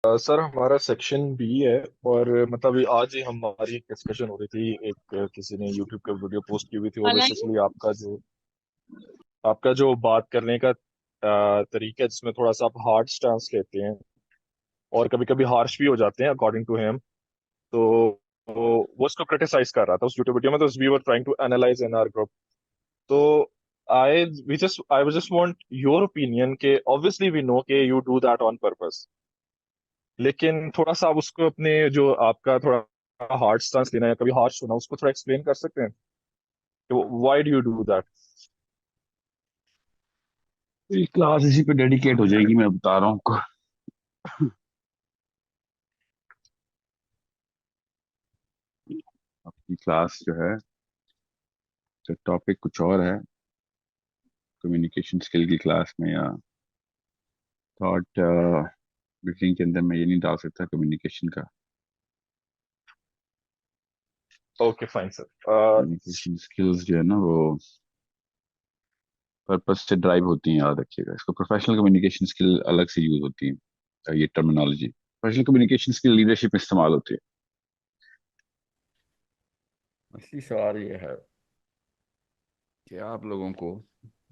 سر ہمارا section B ہے، اور مطلب آج ہی ہماری ایک ڈسکشن ہو رہی تھی، ایک کسی نے یوٹیوب پہ ویڈیو پوسٹ کی ہوئی تھی، وہ بیسیکلی آپ کا جو بات کرنے کا طریقہ ہے، جس میں تھوڑا سا آپ ہارڈ سٹانس لیتے ہیں اور کبھی کبھی ہارش بھی ہو جاتے ہیں اکارڈنگ ٹو ہیم. تو وہ اس کو کرٹیسائز کر رہا تھا اس یوٹیوب ویڈیو میں. تو we are trying to analyse in our group. تو I just want your opinion کہ obviously وی نو کہ you do that on purpose, لیکن تھوڑا سا آپ اس کو اپنے جو آپ کا تھوڑا ہارڈ سٹانس لینا ہے، کبھی ہارش ہونا، اس کو تھوڑا ایکسپلین کر سکتے ہیں کہ why do you do that? Class اسی پہ ڈیڈیکیٹ ہو جائے گی، میں بتا رہا ہوں آپ کو. آپ کی کلاس جو ہے ٹاپک کچھ اور ہے، کمیونیکیشن اسکل کی کلاس میں یا تھاٹ بلڈنگ کے اندر میں یہ نہیں ڈال سکتا کمیونیکیشن کا. اوکے فائن سر. کمیونیکیشن اسکلز جو ہے نا وہ پرپز سے ڈرائیو ہوتی ہیں، یاد رکھیے گا اس کو. پروفیشنل کمیونیکیشن اسکل الگ سے یوز ہوتی ہیں، یہ terminology. Professional communication skill leadership میں استعمال ہوتی ہے. اصلی سوال یہ ہے کہ آپ لوگوں کو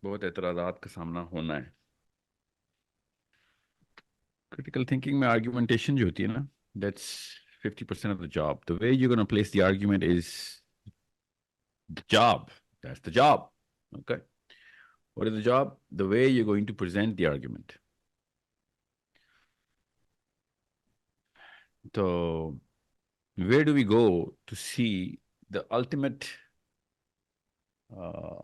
بہت اعتراضات کا سامنا ہونا ہے. کریٹیکل تھنکنگ میں آرگیومنٹیشن جو ہوتی ہے نا، that's 50% of the job. The way you gonna place the argument is the job. That's the job. Okay. What is the job? The way you're going to present the argument. So, where do we go to see the ultimate uh,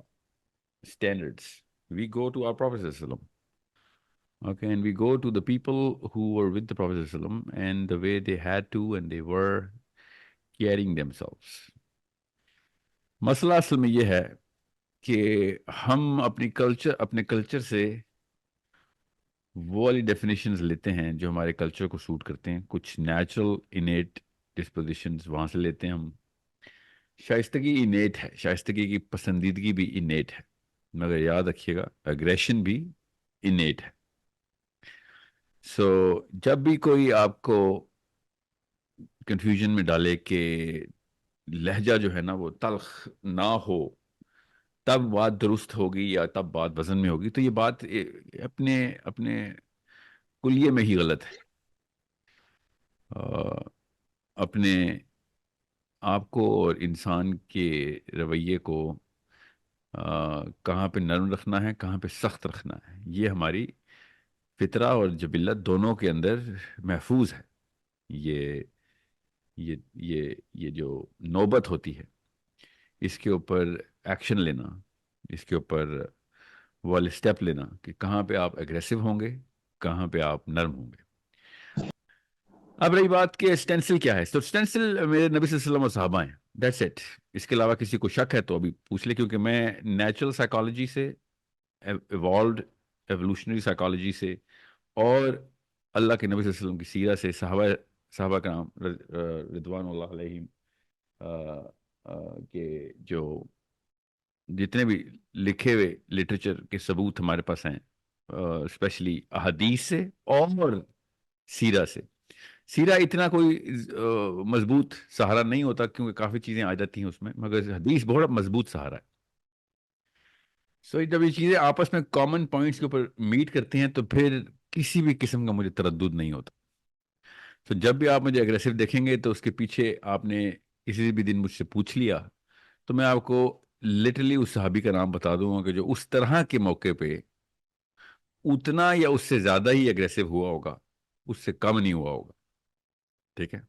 standards? We go to our Prophet ﷺ. Okay, and we go to the people who were with the Prophet ﷺ and the way they had to and they were carrying themselves. مسئلہ اصل میں یہ ہے کہ ہم اپنے کلچر سے وہ والی ڈیفینیشنز لیتے ہیں جو ہمارے کلچر کو سوٹ کرتے ہیں. کچھ نیچرل انیٹ ڈسپوزیشنز وہاں سے لیتے ہیں ہم. شائستگی انیٹ ہے، شائستگی کی پسندیدگی بھی انیٹ ہے، مگر یاد رکھیے گا اگریشن بھی انیٹ ہے. سو جب بھی کوئی آپ کو کنفیوژن میں ڈالے کہ لہجہ جو ہے نا وہ تلخ نہ ہو تب بات درست ہوگی یا تب بات وزن میں ہوگی، تو یہ بات اپنے اپنے کلیے میں ہی غلط ہے. اپنے آپ کو اور انسان کے رویے کو کہاں پہ نرم رکھنا ہے، کہاں پہ سخت رکھنا ہے، یہ ہماری فطرہ اور جبلت دونوں کے اندر محفوظ ہے. یہ یہ یہ جو نوبت ہوتی ہے اس کے اوپر ایکشن لینا، اس کے اوپر وہ اسٹیپ لینا کہ کہاں پہ آپ اگریسو ہوں گے، کہاں پہ آپ نرم ہوں گے. اب رہی بات کہ اسٹینسل کیا ہے، تو اسٹینسل میرے نبی صلی اللہ علیہ وسلم اور صحابہ ہیں، دیٹس اٹ. اس کے علاوہ کسی کو شک ہے تو ابھی پوچھ لے، کیونکہ میں نیچرل سائیکالوجی سے، ایوالوڈ ایوولوشنری سائیکالوجی سے، اور اللہ کے نبی صلی اللہ علیہ وسلم کی سیرت سے، صحابہ کرام رضوان اللہ علیہم کے جو جتنے بھی لکھے ہوئے لٹریچر کے ثبوت ہمارے پاس ہیں، اسپیشلی احادیث سے اور سیرہ سے. سیرہ اتنا کوئی مضبوط سہارا نہیں ہوتا کیونکہ کافی چیزیں آ جاتی ہیں اس میں، مگر حدیث بہت مضبوط سہارا ہے. سو جب یہ چیزیں آپس میں کامن پوائنٹس کے اوپر میٹ کرتے ہیں تو پھر کسی بھی قسم کا مجھے تردد نہیں ہوتا. تو جب بھی آپ مجھے اگریسو دیکھیں گے تو اس کے پیچھے آپ نے کسی بھی دن مجھ سے پوچھ لیا تو میں آپ کو لٹرلی اس صحابی کا نام بتا دوں گا کہ جو اس طرح کے موقع پہ اتنا یا اس سے زیادہ ہی اگریسو ہوا ہوگا، اس سے کم نہیں ہوا ہوگا. ٹھیک ہے.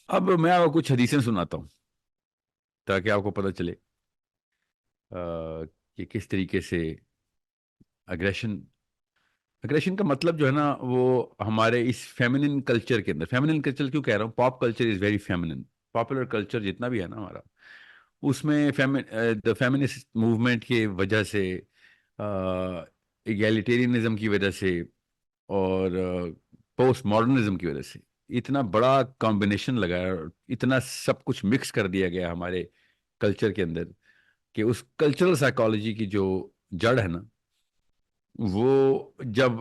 اب میں آپ کو کچھ حدیثیں سناتا ہوں تاکہ آپ کو پتہ چلے کہ کس طریقے سے اگریشن کا مطلب جو ہے نا وہ ہمارے اس فیمنن کلچر کے اندر. فیمنن کلچر کیوں کہہ رہا ہوں؟ Pop culture is very feminine. Popular culture جتنا بھی ہے نا ہمارا، اس میں دا فیمنسٹ موومنٹ کی وجہ سے، ایگیلیٹیرینزم کی وجہ سے اور پوسٹ ماڈرنزم کی وجہ سے اتنا بڑا کمبینیشن لگا ہے اور اتنا سب کچھ مکس کر دیا گیا ہمارے کلچر کے اندر کہ اس کلچرل سائیکالوجی کی جو جڑ ہے نا، وہ جب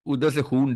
ادھر سے خون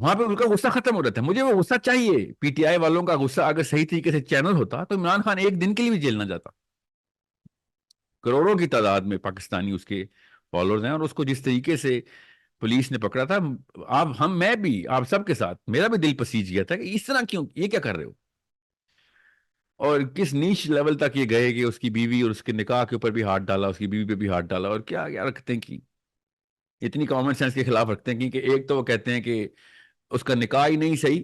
وہاں پہ ان کا غصہ ختم ہو رہا تھا. مجھے وہ غصہ چاہیے. پی ٹی آئی والوں کا غصہ اگر صحیح طریقے سے چینل ہوتا تو عمران خان ایک دن کے لیے بھی جیل نہ جاتا. کروڑوں کی تعداد میں پاکستانی اس کے فالوورز ہیں, اور اس کو جس طریقے سے پولیس نے پکڑا تھا, آپ ہم میں بھی آپ سب کے ساتھ میرا بھی دل پسیج گیا تھا کہ اس طرح کیوں, یہ کیا کر رہے ہو. اور کس نیچ لیول تک یہ گئے کہ اس کی بیوی اور اس کے نکاح کے اوپر بھی ہاتھ ڈالا, اس کی بیوی پہ بھی ہاتھ ڈالا, اور کیا کیا رکھتے ہیں کہ اتنی کامن سینس کے خلاف رکھتے ہیں کہ ایک تو وہ کہتے ہیں کہ اس کا نکاح ہی نہیں صحیح,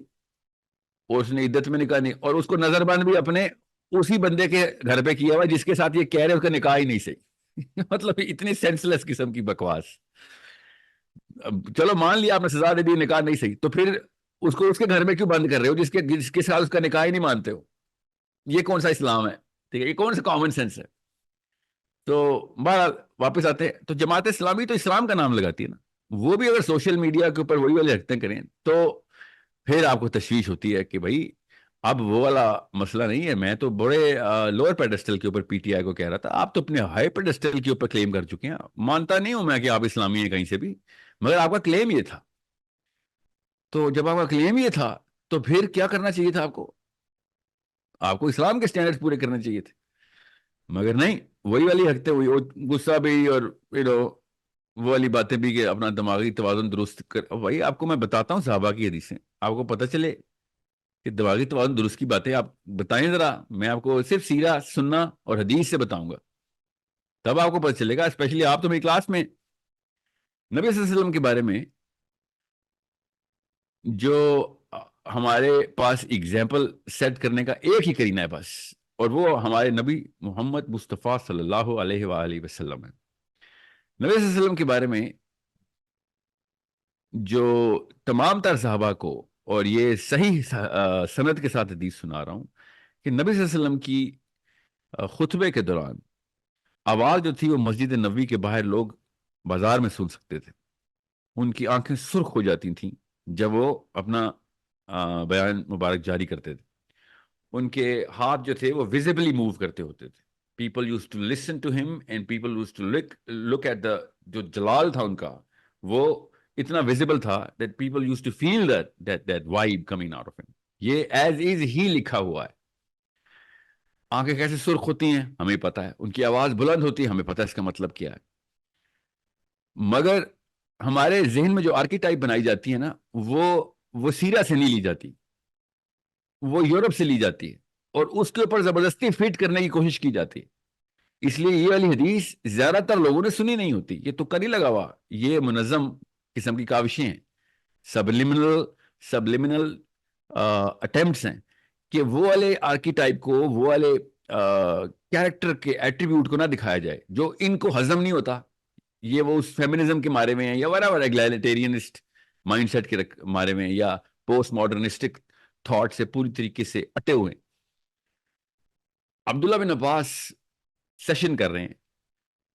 اور اس نے عدت میں نکاح نہیں, اور اس کو نظر بند بھی اپنے اسی بندے کے گھر پہ کیا ہوا جس کے ساتھ یہ کہہ رہے اس کا نکاح ہی نہیں صحیح. مطلب اتنی سینس لیس قسم کی بکواس. چلو مان لیا آپ نے سزا دے دی, نکاح نہیں صحیح, تو پھر اس کو اس کے گھر میں کیوں بند کر رہے ہو جس کے ساتھ اس کا نکاح ہی نہیں مانتے ہو. یہ کون سا اسلام ہے؟ ٹھیک ہے, یہ کون سا کامن سینس ہے؟ تو بہرحال واپس آتے ہیں, تو جماعت اسلامی تو اسلام کا نام لگاتی ہے نا, وہ بھی اگر سوشل میڈیا کے اوپر وہی والے حرکتیں کریں تو پھر آپ کو تشویش ہوتی ہے کہ بھائی اب وہ والا مسئلہ نہیں ہے. میں تو بڑے لوور پیڈسٹل کے اوپر پی ٹی آئی کو کہہ رہا تھا, آپ تو اپنے ہائی پیڈسٹل کے اوپر کلیم کر چکے ہیں. مانتا نہیں ہوں میں کہ آپ اسلامی ہیں کہیں سے بھی, مگر آپ کا کلیم یہ تھا. تو جب آپ کا کلیم یہ تھا تو پھر کیا کرنا چاہیے تھا آپ کو اسلام کے سٹینڈرڈ پورے کرنے چاہیے تھے. مگر نہیں, وہی والی حرکتیں, وہی غصہ بھی, اور وہ والی باتیں بھی کہ اپنا دماغی توازن درست کر. بھائی آپ کو میں بتاتا ہوں صحابہ کی حدیثیں, آپ کو پتہ چلے کہ دماغی توازن درست کی باتیں آپ بتائیں ذرا. میں آپ کو صرف سیرہ سننا اور حدیث سے بتاؤں گا, تب آپ کو پتہ چلے گا. اسپیشلی آپ تو میری کلاس میں نبی صلی اللہ علیہ وسلم کے بارے میں جو ہمارے پاس اگزامپل سیٹ کرنے کا ایک ہی کرینہ ہے بس, اور وہ ہمارے نبی محمد مصطفیٰ صلی اللہ علیہ وآلہ وسلم ہے. نبی صلی اللہ علیہ وسلم کے بارے میں جو تمام تر صحابہ کو, اور یہ صحیح سند کے ساتھ حدیث سنا رہا ہوں, کہ نبی صلی اللہ علیہ وسلم کی خطبے کے دوران آواز جو تھی وہ مسجد نبوی کے باہر لوگ بازار میں سن سکتے تھے. ان کی آنکھیں سرخ ہو جاتی تھیں جب وہ اپنا بیان مبارک جاری کرتے تھے. ان کے ہاتھ جو تھے وہ ویزیبلی موو کرتے ہوتے تھے. People used to listen to him and people used to look at the, جو جلال تھا ان کا وہ اتنا ویزیبل تھا that people used to feel that vibe coming out of him. یہ ایز از ہی لکھا ہوا ہے. آنکھیں کیسے سرخ ہوتی ہیں ہمیں پتا ہے, ان کی آواز بلند ہوتی ہے ہمیں پتا ہے اس کا مطلب کیا ہے. مگر ہمارے ذہن میں جو آرکیٹائپ بنائی جاتی ہے نا, وہ سیرہ سے نہیں لی جاتی, وہ یورپ سے لی جاتی ہے, اور اس کے اوپر زبردستی فٹ کرنے کی کوشش کی جاتی ہے. اس لیے یہ والی حدیث زیادہ تر لوگوں نے سنی نہیں ہوتی. یہ تو نہیں لگا ہوا, یہ منظم قسم کی کاوشیں ہیں, سبلیمنل اٹیمپٹس ہیں کہ وہ والے آرکیٹائپ کو, وہ والے کیریکٹر کے ایٹریبیوٹ کو نہ دکھایا جائے جو ان کو ہضم نہیں ہوتا. یہ وہ اس فیمنزم کے مارے میں ہیں, یا ویرا ایگلیٹیرینسٹ مائنڈ سیٹ کے مارے میں, یا پوسٹ ماڈرنسٹک تھاٹ سے پوری طریقے سے اٹے ہوئے ہیں. عبداللہ بن عباس سیشن کر رہے ہیں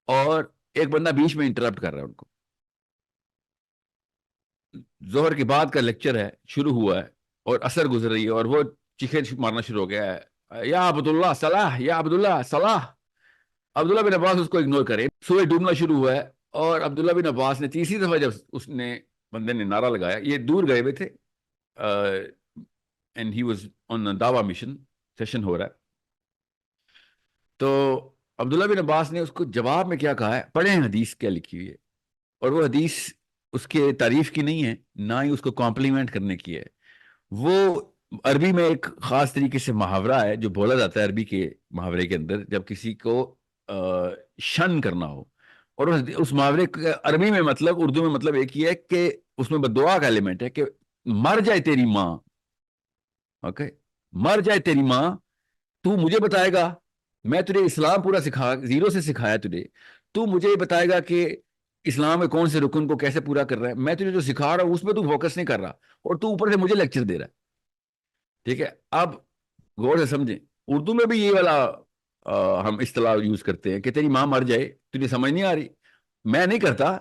اور ایک بندہ بیچ میں انٹرپٹ کر رہا ہے ان کو. ظہر کے بعد کا لیکچر ہے, شروع ہوا ہے اور اثر گزر رہی ہے, اور وہ چیخیں مارنا شروع ہو گیا ہے, یا عبداللہ صلاح, یا عبداللہ صلاح. عبداللہ بن عباس اس کو اگنور کرے. سورج ڈوبنا شروع ہوا ہے, اور عبداللہ بن عباس نے تیسری دفعہ جب اس نے بندے نے نعرہ لگایا, یہ دور گئے ہوئے تھے اینڈ ہی واز آن دعویٰ مشن, سیشن ہو رہا ہے. تو عبداللہ بن عباس نے اس کو جواب میں کیا کہا ہے, پڑھیں حدیث کیا لکھی ہوئی ہے. اور وہ حدیث اس کے تعریف کی نہیں ہے, نہ ہی اس کو کمپلیمنٹ کرنے کی ہے. وہ عربی میں ایک خاص طریقے سے محاورہ ہے جو بولا جاتا ہے عربی کے محاورے کے اندر, جب کسی کو شن کرنا ہو. اور اس محاورے کا عربی میں مطلب, اردو میں مطلب ایک ہی ہے کہ اس میں بدعا کا ایلیمنٹ ہے کہ مر جائے تیری ماں. اوکے, مر جائے تیری ماں, تو مجھے بتائے گا, میں تجھے اسلام پورا زیرو سے سکھایا تجھے, تو مجھے بتائے گا کہ اسلام میں کون سے رکن کو کیسے پورا کر رہا ہے. میں تجھے جو سکھا رہا ہوں اس میں تو فوکس نہیں کر رہا, اور تو اوپر سے مجھے لیکچر دے رہا ہے. ٹھیک ہے, اب غور سے سمجھیں, اردو میں بھی یہ والا ہم اصطلاح یوز کرتے ہیں کہ تیری ماں مر جائے, تجھے سمجھ نہیں آ رہی. میں نہیں کرتا,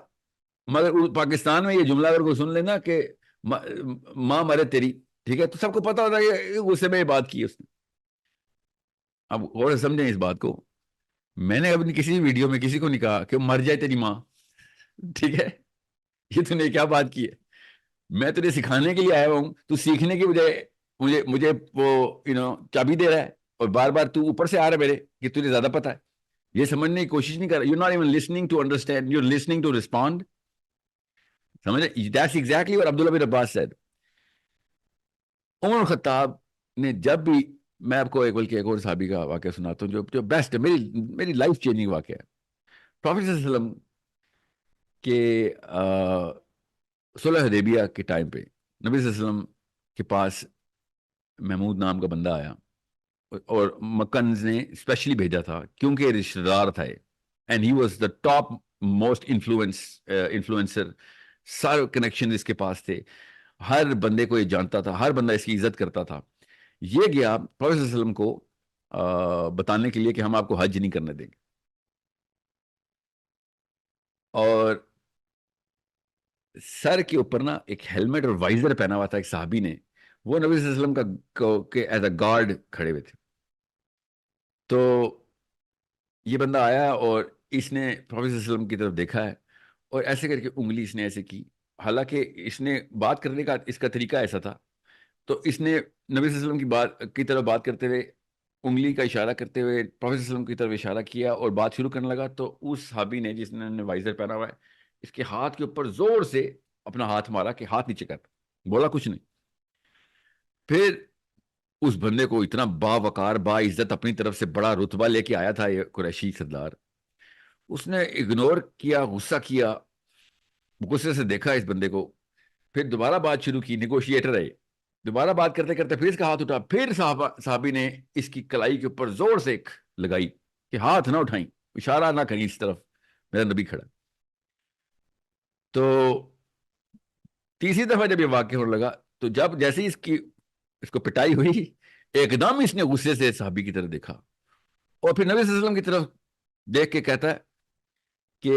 مگر پاکستان میں یہ جملہ اگر کوئی سن لینا کہ ماں مرے تیری, ٹھیک ہے, تو سب کو پتا ہوتا ہے کہ غصے میں یہ بات کی اس نے. اب غور سے سمجھیں اس بات کو, میں نے اپنی کسی ویڈیو میں کسی کو نہیں کہا کہ مر جائے تیری ماں, ٹھیک ہے, یہ تو نے کیا بات کی ہے. میں تجھے سکھانے کے لیے آیا ہوں، تو سیکھنے کی بجائے مجھے وہ چابی دے رہا ہے، اور بار بار تو اوپر سے آ رہا ہے میرے کہ تجھے زیادہ پتا ہے. یہ سمجھنے کی کوشش نہیں کر رہا. You not even listening to understand, you listening to respond. سمجھ؟ That's exactly what Abdullah bin Abbas said. Umar Khattab نے جب بھی، میں آپ کو بلکہ ایک اور صحابی کا واقعہ سناتا ہوں جو بیسٹ ہے، میری لائف چینجنگ واقعہ ہے. پروفیٹ صلی اللہ علیہ وسلم کے صلح حدیبیہ کے ٹائم پہ نبی صلی اللہ علیہ وسلم کے پاس محمود نام کا بندہ آیا، اور مکنز نے اسپیشلی بھیجا تھا کیونکہ رشتہ دار تھا، and he was the top most influencer. سارے کنیکشن اس کے پاس تھے، ہر بندے کو یہ جانتا تھا، ہر بندہ اس کی عزت کرتا تھا. یہ گیا پروفیٹ صلی اللہ علیہ وسلم کو بتانے کے لیے کہ ہم آپ کو حج نہیں کرنے دیں گے. اور سر کے اوپر نا ایک ہیلمٹ اور وائزر پہنا ہوا تھا ایک صحابی نے، وہ نبی صلی اللہ علیہ وسلم کا ایز اے گارڈ کھڑے ہوئے تھے. تو یہ بندہ آیا اور اس نے پروفیٹ صلی اللہ علیہ وسلم کی طرف دیکھا ہے، اور ایسے کر کے انگلی اس نے ایسے کی. حالانکہ اس نے بات کرنے کا اس کا طریقہ ایسا تھا، تو اس نے نبی صلی اللہ علیہ وسلم کی طرف بات کرتے ہوئے انگلی کا اشارہ کرتے ہوئے پروفیٹ صلی اللہ علیہ وسلم کی طرف اشارہ کیا اور بات شروع کرنے لگا. تو اس صحابی نے جس نے وائزر پہنا ہوا ہے، اس کے ہاتھ کے اوپر زور سے اپنا ہاتھ مارا کہ ہاتھ نیچے کر. بولا کچھ نہیں. پھر اس بندے کو اتنا باوقار با عزت اپنی طرف سے بڑا رتبہ لے کے آیا تھا یہ قریشی سردار، اس نے اگنور کیا، غصہ کیا، غصے سے دیکھا اس بندے کو. پھر دوبارہ بات شروع کی، نیگوشیٹر ہے، دوبارہ بات کرتے کرتے پھر اس کا ہاتھ اٹھا. پھر صحابی نے اس کی کلائی کے اوپر زور سے لگائی کہ ہاتھ نہ اٹھائیں، اشارہ نہ کریں اس طرف، میرا نبی کھڑا. تو تیسری دفعہ جب یہ واقع ہونے لگا، تو جب جیسے ہی اس کو پٹائی ہوئی، ایک دم اس نے غصے سے صحابی کی طرف دیکھا، اور پھر نبی صلی اللہ علیہ وسلم کی طرف دیکھ کے کہتا ہے کہ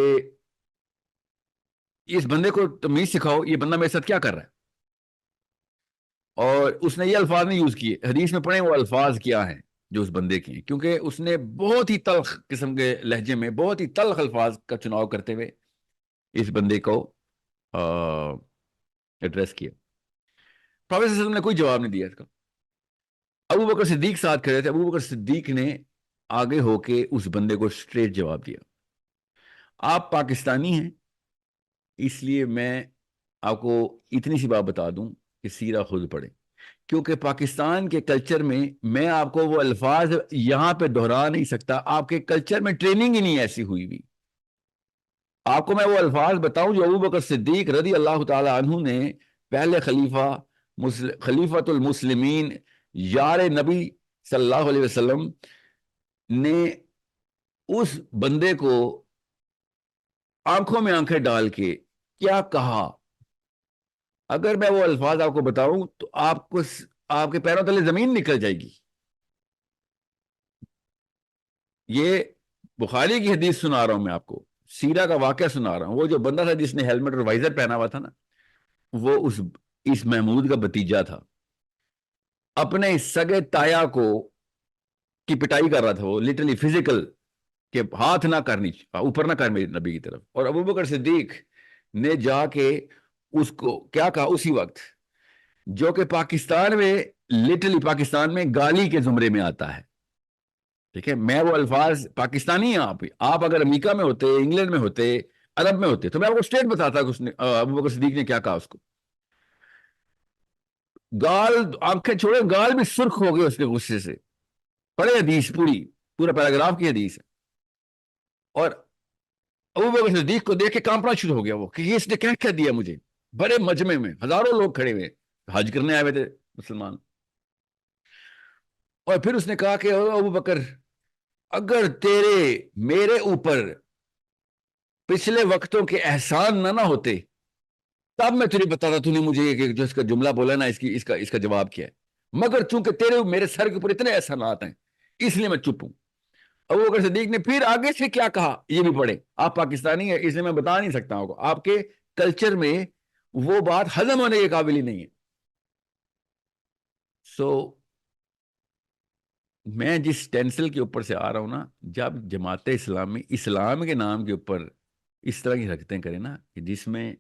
اس بندے کو تمیز سکھاؤ، یہ بندہ میرے ساتھ کیا کر رہا ہے. اور اس نے یہ الفاظ نہیں یوز کیے، حدیث میں پڑھیں وہ الفاظ کیا ہیں جو اس بندے کے ہیں، کیونکہ اس نے بہت ہی تلخ قسم کے لہجے میں بہت ہی تلخ الفاظ کا چناؤ کرتے ہوئے اس بندے کو ایڈریس کیا. پروفیٹ صلی اللہ علیہ وسلم نے کوئی جواب نہیں دیا اس کا. ابو بکر صدیق ساتھ کھڑے تھے، ابو بکر صدیق نے آگے ہو کے اس بندے کو اسٹریٹ جواب دیا. آپ پاکستانی ہیں، اس لیے میں آپ کو اتنی سی بات بتا دوں کہ سیرہ خود پڑھیں، کیونکہ پاکستان کے کلچر میں آپ کو وہ الفاظ یہاں پہ دہرا نہیں سکتا. آپ کے کلچر میں ٹریننگ ہی نہیں ایسی ہوئی بھی. آپ کو میں وہ الفاظ بتاؤں جو ابو بکر صدیق رضی اللہ تعالی عنہ نے، پہلے خلیفۃ المسلمین، یار نبی صلی اللہ علیہ وسلم نے اس بندے کو آنکھوں میں آنکھیں ڈال کے کیا کہا. اگر میں وہ الفاظ آپ کو بتاؤں تو آپ کے پیروں تلے زمین نکل جائے گی. یہ بخاری کی حدیث سنا رہا ہوں میں آپ کو، سیرہ کا واقعہ سنا رہا ہوں. وہ جو بندہ تھا جس نے ہیلمٹ اور وائزر پہنا ہوا تھا نا، وہ اس محمود کا بتیجا تھا. اپنے سگے تایا کی پٹائی کر رہا تھا وہ، لٹرلی فزیکل، کہ ہاتھ نہ کرنی، اوپر نہ کر میری نبی کی طرف. اور ابو بکر صدیق نے جا کے اس کو کیا کہا اسی وقت، جو کہ پاکستان میں لٹرلی پاکستان میں گالی کے زمرے میں آتا ہے. ٹھیک ہے، میں وہ الفاظ پاکستانی ہیں. آپ اگر امریکہ میں ہوتے، انگلینڈ میں ہوتے، عرب میں ہوتے، تو میں آپ کو اسٹیٹ بتاتا کہ اس نے ابو بکر صدیق نے کیا کہا اس کو. گال، آنکھیں چھوڑے، گال بھی سرخ ہو گئے اس کے غصے سے. پڑھے حدیث، پورا پیراگراف کی حدیث ہے. اور ابو بکر صدیق کو دیکھ کے کانپنا شروع ہو گیا وہ، کہ یہ اس نے کیا کہہ دیا مجھے. بڑے مجمع میں ہزاروں لوگ کھڑے ہوئے، حج کرنے آئے ہوئے تھے مسلمان. اور پھر اس نے کہا کہ ابو بکر، اگر میرے اوپر پچھلے وقتوں کے احسان نہ ہوتے، تب میں تجھے بتاتا تو نے مجھے جو اس کا جملہ بولا نا، اس کا جواب کیا ہے. مگر چونکہ میرے سر کے اوپر اتنے احسانات ہیں، اس لیے میں چپ ہوں. ابو بکر صدیق نے پھر آگے سے کیا کہا یہ بھی پڑھے. آپ پاکستانی ہیں، اس لیے میں بتا نہیں سکتا ہوں. آپ کے کلچر میں وہ بات ہضم ہونے کے قابل ہی نہیں ہے. میں جس ٹینسل کے اوپر سے آ رہا ہوں نا، جب جماعت اسلامی اسلام کے نام کے اوپر اس طرح کی حرکتیں کریں نا، کہ جس میں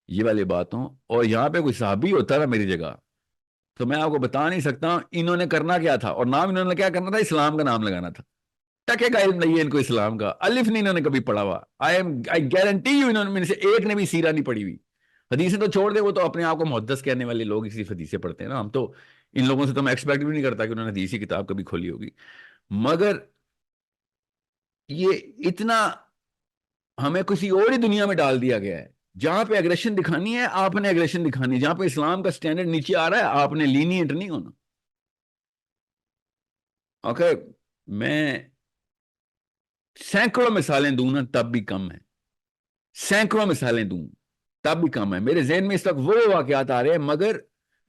یہ والی باتوں. اور یہاں پہ کوئی صحابی ہوتا نا میری جگہ تو میں آپ کو بتا نہیں سکتا انہوں نے کرنا کیا تھا. اور نام انہوں نے کیا کرنا تھا؟ اسلام کا نام لگانا تھا. ٹکے کا علم نہیں ہے ان کو اسلام کا, الف نہیں انہوں نے کبھی پڑھا ہوا. آئی گارنٹی یو انہوں نے میں سے ایک نے بھی سیرہ نہیں پڑھی ہوئی. حدیثیں تو چھوڑ دے, وہ تو اپنے آپ کو محدث کہنے والے لوگ صرف حدیثیں پڑھتے ہیں نا. ہم تو ان لوگوں سے تو میں ایکسپیکٹ بھی نہیں کرتا کہ انہوں نے حدیثی کتاب کبھی کھولی ہوگی. مگر یہ اتنا ہمیں کسی اور ہی دنیا میں ڈال دیا گیا ہے. جہاں پہ اگریشن دکھانی ہے آپ نے اگریشن دکھانی ہے, جہاں پہ اسلام کا سٹینڈرڈ نیچے آ رہا ہے آپ نے لینینٹ نہیں ہونا. اوکے, میں سینکڑوں مثالیں دوں نا تب بھی کم ہے, سینکڑوں مثالیں دوں تب بھی کم ہے. میرے ذہن میں اس وقت وہ واقعات آ رہے ہیں, مگر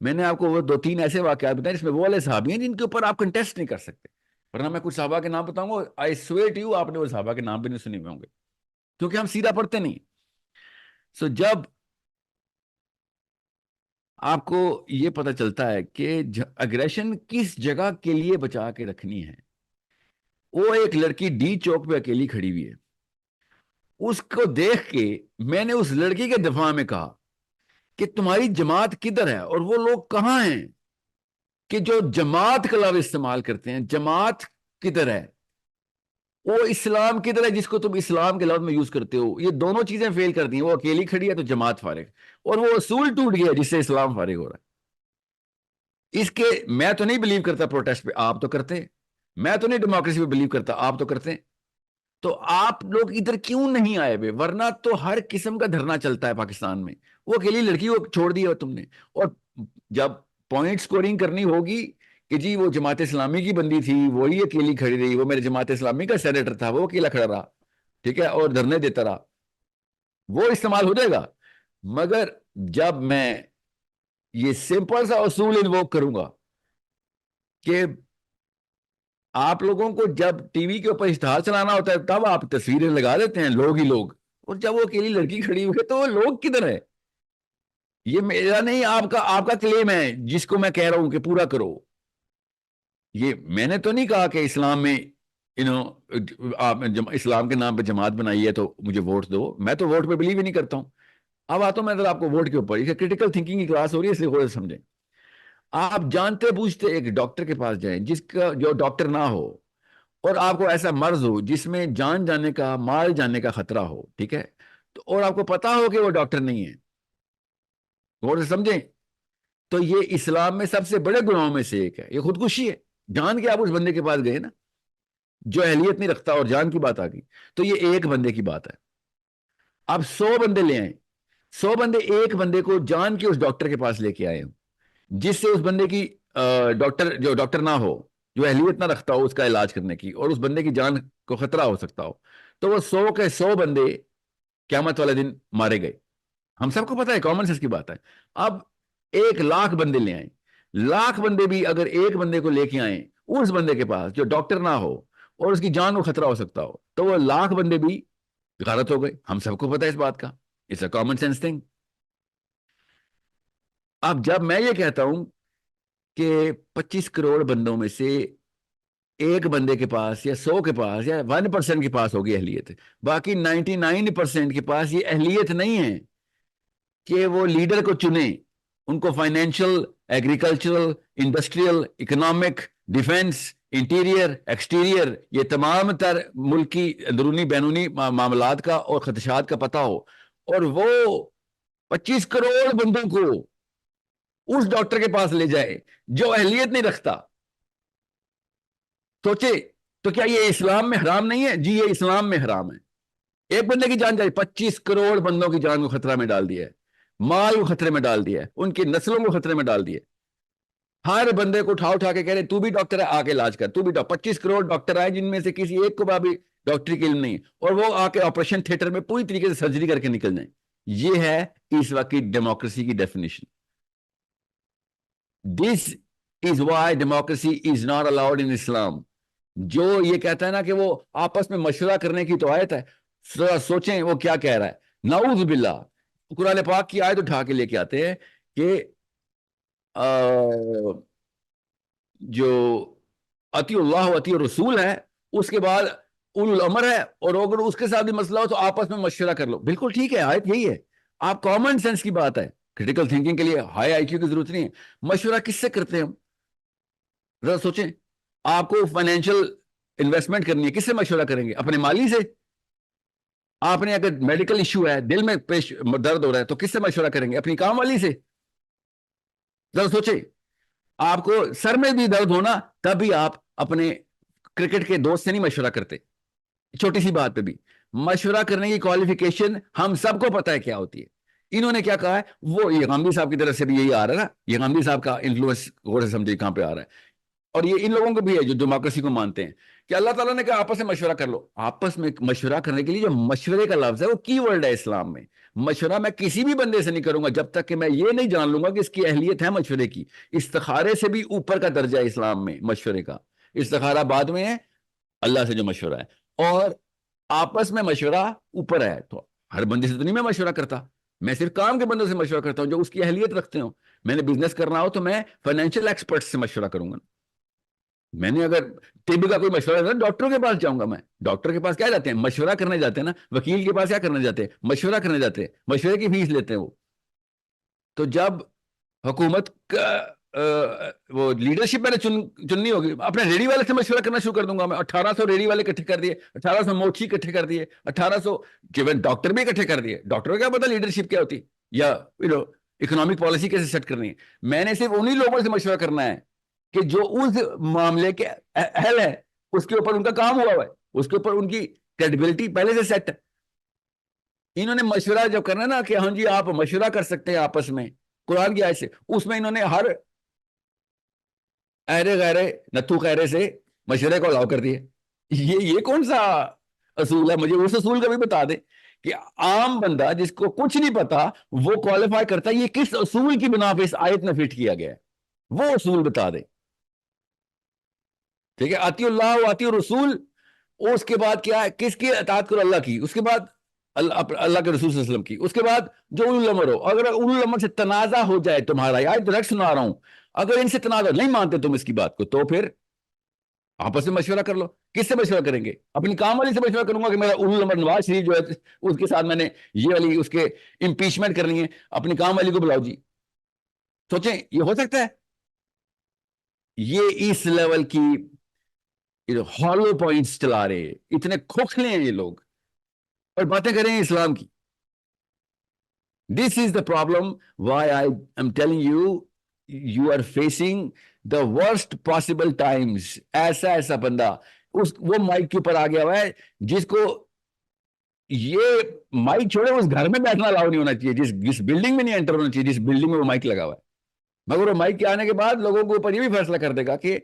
میں نے آپ کو وہ 2-3 ایسے واقعات بتائے جس میں وہ والے صحابی ہیں جن کے اوپر آپ کنٹیسٹ نہیں کر سکتے. ورنہ میں کچھ صحابہ کے نام بتاؤں گا, آئی سویئر ٹو یو آپ نے وہ صحابہ کے نام بھی نہیں سنے ہوئے ہوں گے, کیونکہ ہم سیدھا پڑھتے نہیں. سو جب آپ کو یہ پتہ چلتا ہے کہ اگریشن کس جگہ کے لیے بچا کے رکھنی ہے. وہ ایک لڑکی ڈی چوک پہ اکیلی کھڑی ہوئی ہے, اس کو دیکھ کے میں نے اس لڑکی کے دفاع میں کہا کہ تمہاری جماعت کدھر ہے اور وہ لوگ کہاں ہیں کہ جو جماعت کا لفظ استعمال کرتے ہیں. جماعت کدھر ہے, وہ اسلام کدھر ہے جس کو تم اسلام کے لفظ میں یوز کرتے ہو. یہ دونوں چیزیں فیل کر دی ہیں. وہ اکیلی کھڑی ہے تو جماعت فارغ, اور وہ اصول ٹوٹ گیا جس سے اسلام فارغ ہو رہا ہے. اس کے میں تو نہیں بلیو کرتا پروٹیسٹ پہ, آپ تو کرتے. میں تو نہیں ڈیموکریسی پہ بلیو کرتا, آپ تو کرتے. تو آپ لوگ ادھر کیوں نہیں آئے ہوئے؟ ورنہ تو ہر قسم کا دھرنا چلتا ہے پاکستان میں. وہ اکیلی لڑکی کو چھوڑ دیا تم نے, اور جب پوائنٹ سکورنگ کرنی ہوگی کہ جی وہ جماعت اسلامی کی بندی تھی وہی اکیلی کھڑی رہی, وہ میرے جماعت اسلامی کا سینیٹر تھا وہ اکیلا کھڑا رہا, ٹھیک ہے, اور دھرنے دیتا رہا, وہ استعمال ہو جائے گا. مگر جب میں یہ سمپل سا اصول انووک کروں گا کہ آپ لوگوں کو جب ٹی وی کے اوپر اشتہار چلانا ہوتا ہے تب آپ تصویریں لگا دیتے ہیں, لوگ ہی لوگ, اور جب وہ اکیلی لڑکی کھڑی ہوئی ہے تو وہ لوگ کدھر ہے؟ یہ میرا نہیں, آپ کا کلیم ہے جس کو میں کہہ رہا ہوں کہ پورا کرو. یہ میں نے تو نہیں کہا کہ اسلام میں آپ اسلام کے نام پہ جماعت بنائی ہے تو مجھے ووٹ دو. میں تو ووٹ پہ بلیو ہی نہیں کرتا ہوں. اب آتا ہوں میں آپ کو ووٹ کے اوپر. یہ کریٹیکل تھنکنگ کی کلاس ہو رہی ہے, اس لیے تھوڑا سمجھیں. آپ جانتے پوچھتے ایک ڈاکٹر کے پاس جائیں جس کا جو ڈاکٹر نہ ہو, اور آپ کو ایسا مرض ہو جس میں جان جانے کا مال جانے کا خطرہ ہو, ٹھیک ہے, تو اور آپ کو پتا ہو کہ وہ ڈاکٹر نہیں ہے, غور سے سمجھیں, تو یہ اسلام میں سب سے بڑے گناہوں میں سے ایک ہے. یہ خودکشی ہے. جان کے آپ اس بندے کے پاس گئے نا جو اہلیت نہیں رکھتا, اور جان کی بات آ گئی تو یہ ایک بندے کی بات ہے. آپ 100 بندے لے آئیں, 100 بندے ایک بندے کو جان کے اس ڈاکٹر کے پاس لے کے آئے ہوں جس سے اس بندے کی ڈاکٹر جو ڈاکٹر نہ ہو, جو اہلیت نہ رکھتا ہو اس کا علاج کرنے کی, اور اس بندے کی جان کو خطرہ ہو سکتا ہو, تو وہ 100 کے 100 بندے قیامت والے دن مارے گئے. ہم سب کو پتا ہے, کامن سینس کی بات ہے. اب 1,00,000 بندے لے آئیں, 1,00,000 بندے بھی اگر ایک بندے کو لے کے آئیں اس بندے کے پاس جو ڈاکٹر نہ ہو اور اس کی جان کو خطرہ ہو سکتا ہو, تو وہ 1,00,000 بندے بھی غلط ہو گئے. ہم سب کو پتا ہے اس بات کا. It's a common sense thing. اب جب میں یہ کہتا ہوں کہ 25 کروڑ بندوں میں سے ایک بندے کے پاس یا 100 کے پاس یا 1% کے پاس ہوگی اہلیت, باقی 99% کے پاس یہ اہلیت نہیں ہے کہ وہ لیڈر کو چنے, ان کو financial, agricultural, industrial, economic, defence, interior, exterior, یہ تمام تر ملکی اندرونی بیرونی معاملات کا اور خدشات کا پتہ ہو, اور وہ 25 کروڑ بندوں کو اس ڈاکٹر کے پاس لے جائے جو اہلیت نہیں رکھتا. سوچے تو کیا یہ اسلام میں حرام نہیں ہے؟ جی یہ اسلام میں حرام ہے. ایک بندے کی جان جائے, 25 کروڑ بندوں کی جان کو خطرہ میں ڈال دیا ہے, مال کو خطرے میں ڈال دیا ہے, ان کی نسلوں کو خطرے میں ڈال دیا. ہر بندے کو اٹھا کے کہہ رہے تو بھی ڈاکٹر ہے, آ کے علاج کر, تو بھی 25 کروڑ ڈاکٹر آئے جن میں سے کسی ایک کو بھی ڈاکٹری کے علم نہیں, اور وہ آ کے آپریشن تھیٹر میں پوری طریقے سے سرجری کر کے نکل جائیں. یہ ہے اس وقت کی ڈیموکریسی کی definition. This is why democracy is not allowed in Islam. جو یہ کہتا ہے نا کہ وہ آپس میں مشورہ کرنے کی تو آیت ہے, سوچیں وہ کیا کہہ رہا ہے. نعوذ باللہ, قرآن پاک کی آیت اٹھا کے لے کے آتے ہیں کہ جو اطیع اللہ و اطیع رسول ہے, اس کے بعد اولو الامر ہے, اور اگر اس کے ساتھ بھی مسئلہ ہو تو آپس میں مشورہ کر لو. بالکل ٹھیک ہے, آیت یہی ہے. آپ کامن سینس کی بات ہے، کریٹیکل تھنکنگ کے لیے ہائی آئی کیو کی ضرورت نہیں ہے. مشورہ کس سے کرتے ہیں ہم؟ ذرا سوچیں. آپ کو فائنینشیل انویسٹمنٹ کرنی ہے، کس سے مشورہ کریں گے؟ اپنے مالی سے. آپ نے اگر میڈیکل ایشو ہے، دل میں درد ہو رہا ہے، تو کس سے مشورہ کریں گے؟ اپنی کام والی سے. ذرا سوچیں. آپ کو سر میں بھی درد ہونا، تب بھی آپ اپنے کرکٹ کے دوست سے نہیں مشورہ کرتے. چھوٹی سی بات پہ بھی مشورہ کرنے کی کوالیفیکیشن ہم سب کو پتا ہے کیا ہوتی ہے. انہوں نے کیا کہا ہے، وہ یہ غامدی صاحب کی طرف سے بھی یہی آ رہا ہے نا. یہ غامدی صاحب کا انفلوئنس غور سے سمجھے کہاں پہ آ رہا ہے. اور یہ ان لوگوں کو بھی ہے جو ڈیموکریسی کو مانتے ہیں کہ اللہ تعالیٰ نے کہا آپس میں مشورہ کر لو. آپس میں مشورہ کرنے کے لیے جو مشورے کا لفظ ہے وہ کی ورڈ ہے اسلام میں. مشورہ میں کسی بھی بندے سے نہیں کروں گا جب تک کہ میں یہ نہیں جان لوں گا کہ اس کی اہلیت ہے مشورے کی. استخارے سے بھی اوپر کا درجہ ہے اسلام میں مشورے کا. استخارہ بعد میں ہے، اللہ سے جو مشورہ ہے. اور آپس میں مشورہ اوپر ہے. تو ہر بندے سے تو نہیں میں مشورہ کرتا، میں صرف کام کے بندوں سے مشورہ کرتا ہوں جو اس کی اہلیت رکھتے ہوں. میں نے بزنس کرنا ہو تو میں فائنینشیل ایکسپرٹ سے مشورہ کروں گا. میں نے اگر طب کا کوئی مشورہ ہے ڈاکٹر کے پاس جاؤں گا. میں ڈاکٹر کے پاس کیا جاتے ہیں؟ مشورہ کرنے جاتے ہیں نا. وکیل کے پاس کیا کرنے جاتے ہیں؟ مشورہ کرنے جاتے ہیں. مشورے کی فیس لیتے ہیں وہ. تو جب حکومت کا وہ لیڈرشپ میں نے چننی ہوگی، اپنے ریڈی والے سے مشورہ کرنا شروع کر دوں گا. میں 1800 ریڈی والے اکٹھے کر دیے، 1800 موچی اکٹھے کر دیے، 1800 ڈاکٹر بھی اکٹھے کر دیے. ڈاکٹر کو کیا پتا لیڈرشپ کیا ہوتی یا اکنامک پالیسی کیسے سیٹ کرنی ہے. میں نے صرف انہی لوگوں سے مشورہ کرنا ہے کہ جو اس معاملے کے اہل ہے، اس کے اوپر ان کا کام ہوا ہے، اس کے اوپر ان کی کریڈیبلٹی پہلے سے سیٹ ہے. انہوں نے مشورہ جب کرنا نا کہ ہاں جی آپ مشورہ کر سکتے ہیں آپس میں قرآن کی آیت سے، اس میں انہوں نے ہر ایرے غیرے نتھو خیرے سے مشورے کو الاؤ کر دیے. یہ کون سا اصول ہے؟ مجھے اس اصول کا بھی بتا دیں کہ عام بندہ جس کو کچھ نہیں پتا وہ کوالیفائی کرتا ہے. یہ کس اصول کی بنا پہ اس آیت میں فٹ کیا گیا ہے؟ وہ اصول بتا دیں. ٹھیک ہے، آتی اللہ و آتی الرسول. اس کے بعد کیا ہے؟ کس کی اطاعت کرو؟ اللہ کی. اس کے بعد اللہ کے رسول صلی اللہ علیہ وسلم کی. اس کے بعد جو اولو الامر ہو. اگر اولو الامر سے تنازع ہو جائے تمہارا، یا ڈائریکٹ سنا رہا ہوں، اگر ان سے تنازع نہیں مانتے تم اس کی بات کو، تو پھر آپس میں مشورہ کر لو. کس سے مشورہ کریں گے؟ اپنی کام والی سے مشورہ کروں گا کہ میرا اولو الامر نواز شریف جو ہے اس کے ساتھ میں نے یہ والی اس کے امپیچمنٹ کرنی ہے، اپنی کام والی کو بلاؤ جی. سوچیں یہ ہو سکتا ہے؟ یہ اس لیول کی ہالو پوائنٹس چلا رہے ہیں، اتنے کھوکھلے ہیں یہ لوگ، اور باتیں کر رہے ہیں اسلام کی. This is the problem why I am telling you, you are facing the worst possible times. ایسا بندہ وہ مائک کے اوپر آ گیا ہوا ہے جس کو یہ مائک چھوڑے اس گھر میں بیٹھنا الاؤ نہیں ہونا چاہیے، جس بلڈنگ میں نہیں انٹر ہونا چاہیے، جس بلڈنگ میں وہ مائک لگا ہوا ہے. مگر وہ مائک کے آنے کے بعد لوگوں کے اوپر یہ بھی فیصلہ کر دے گا کہ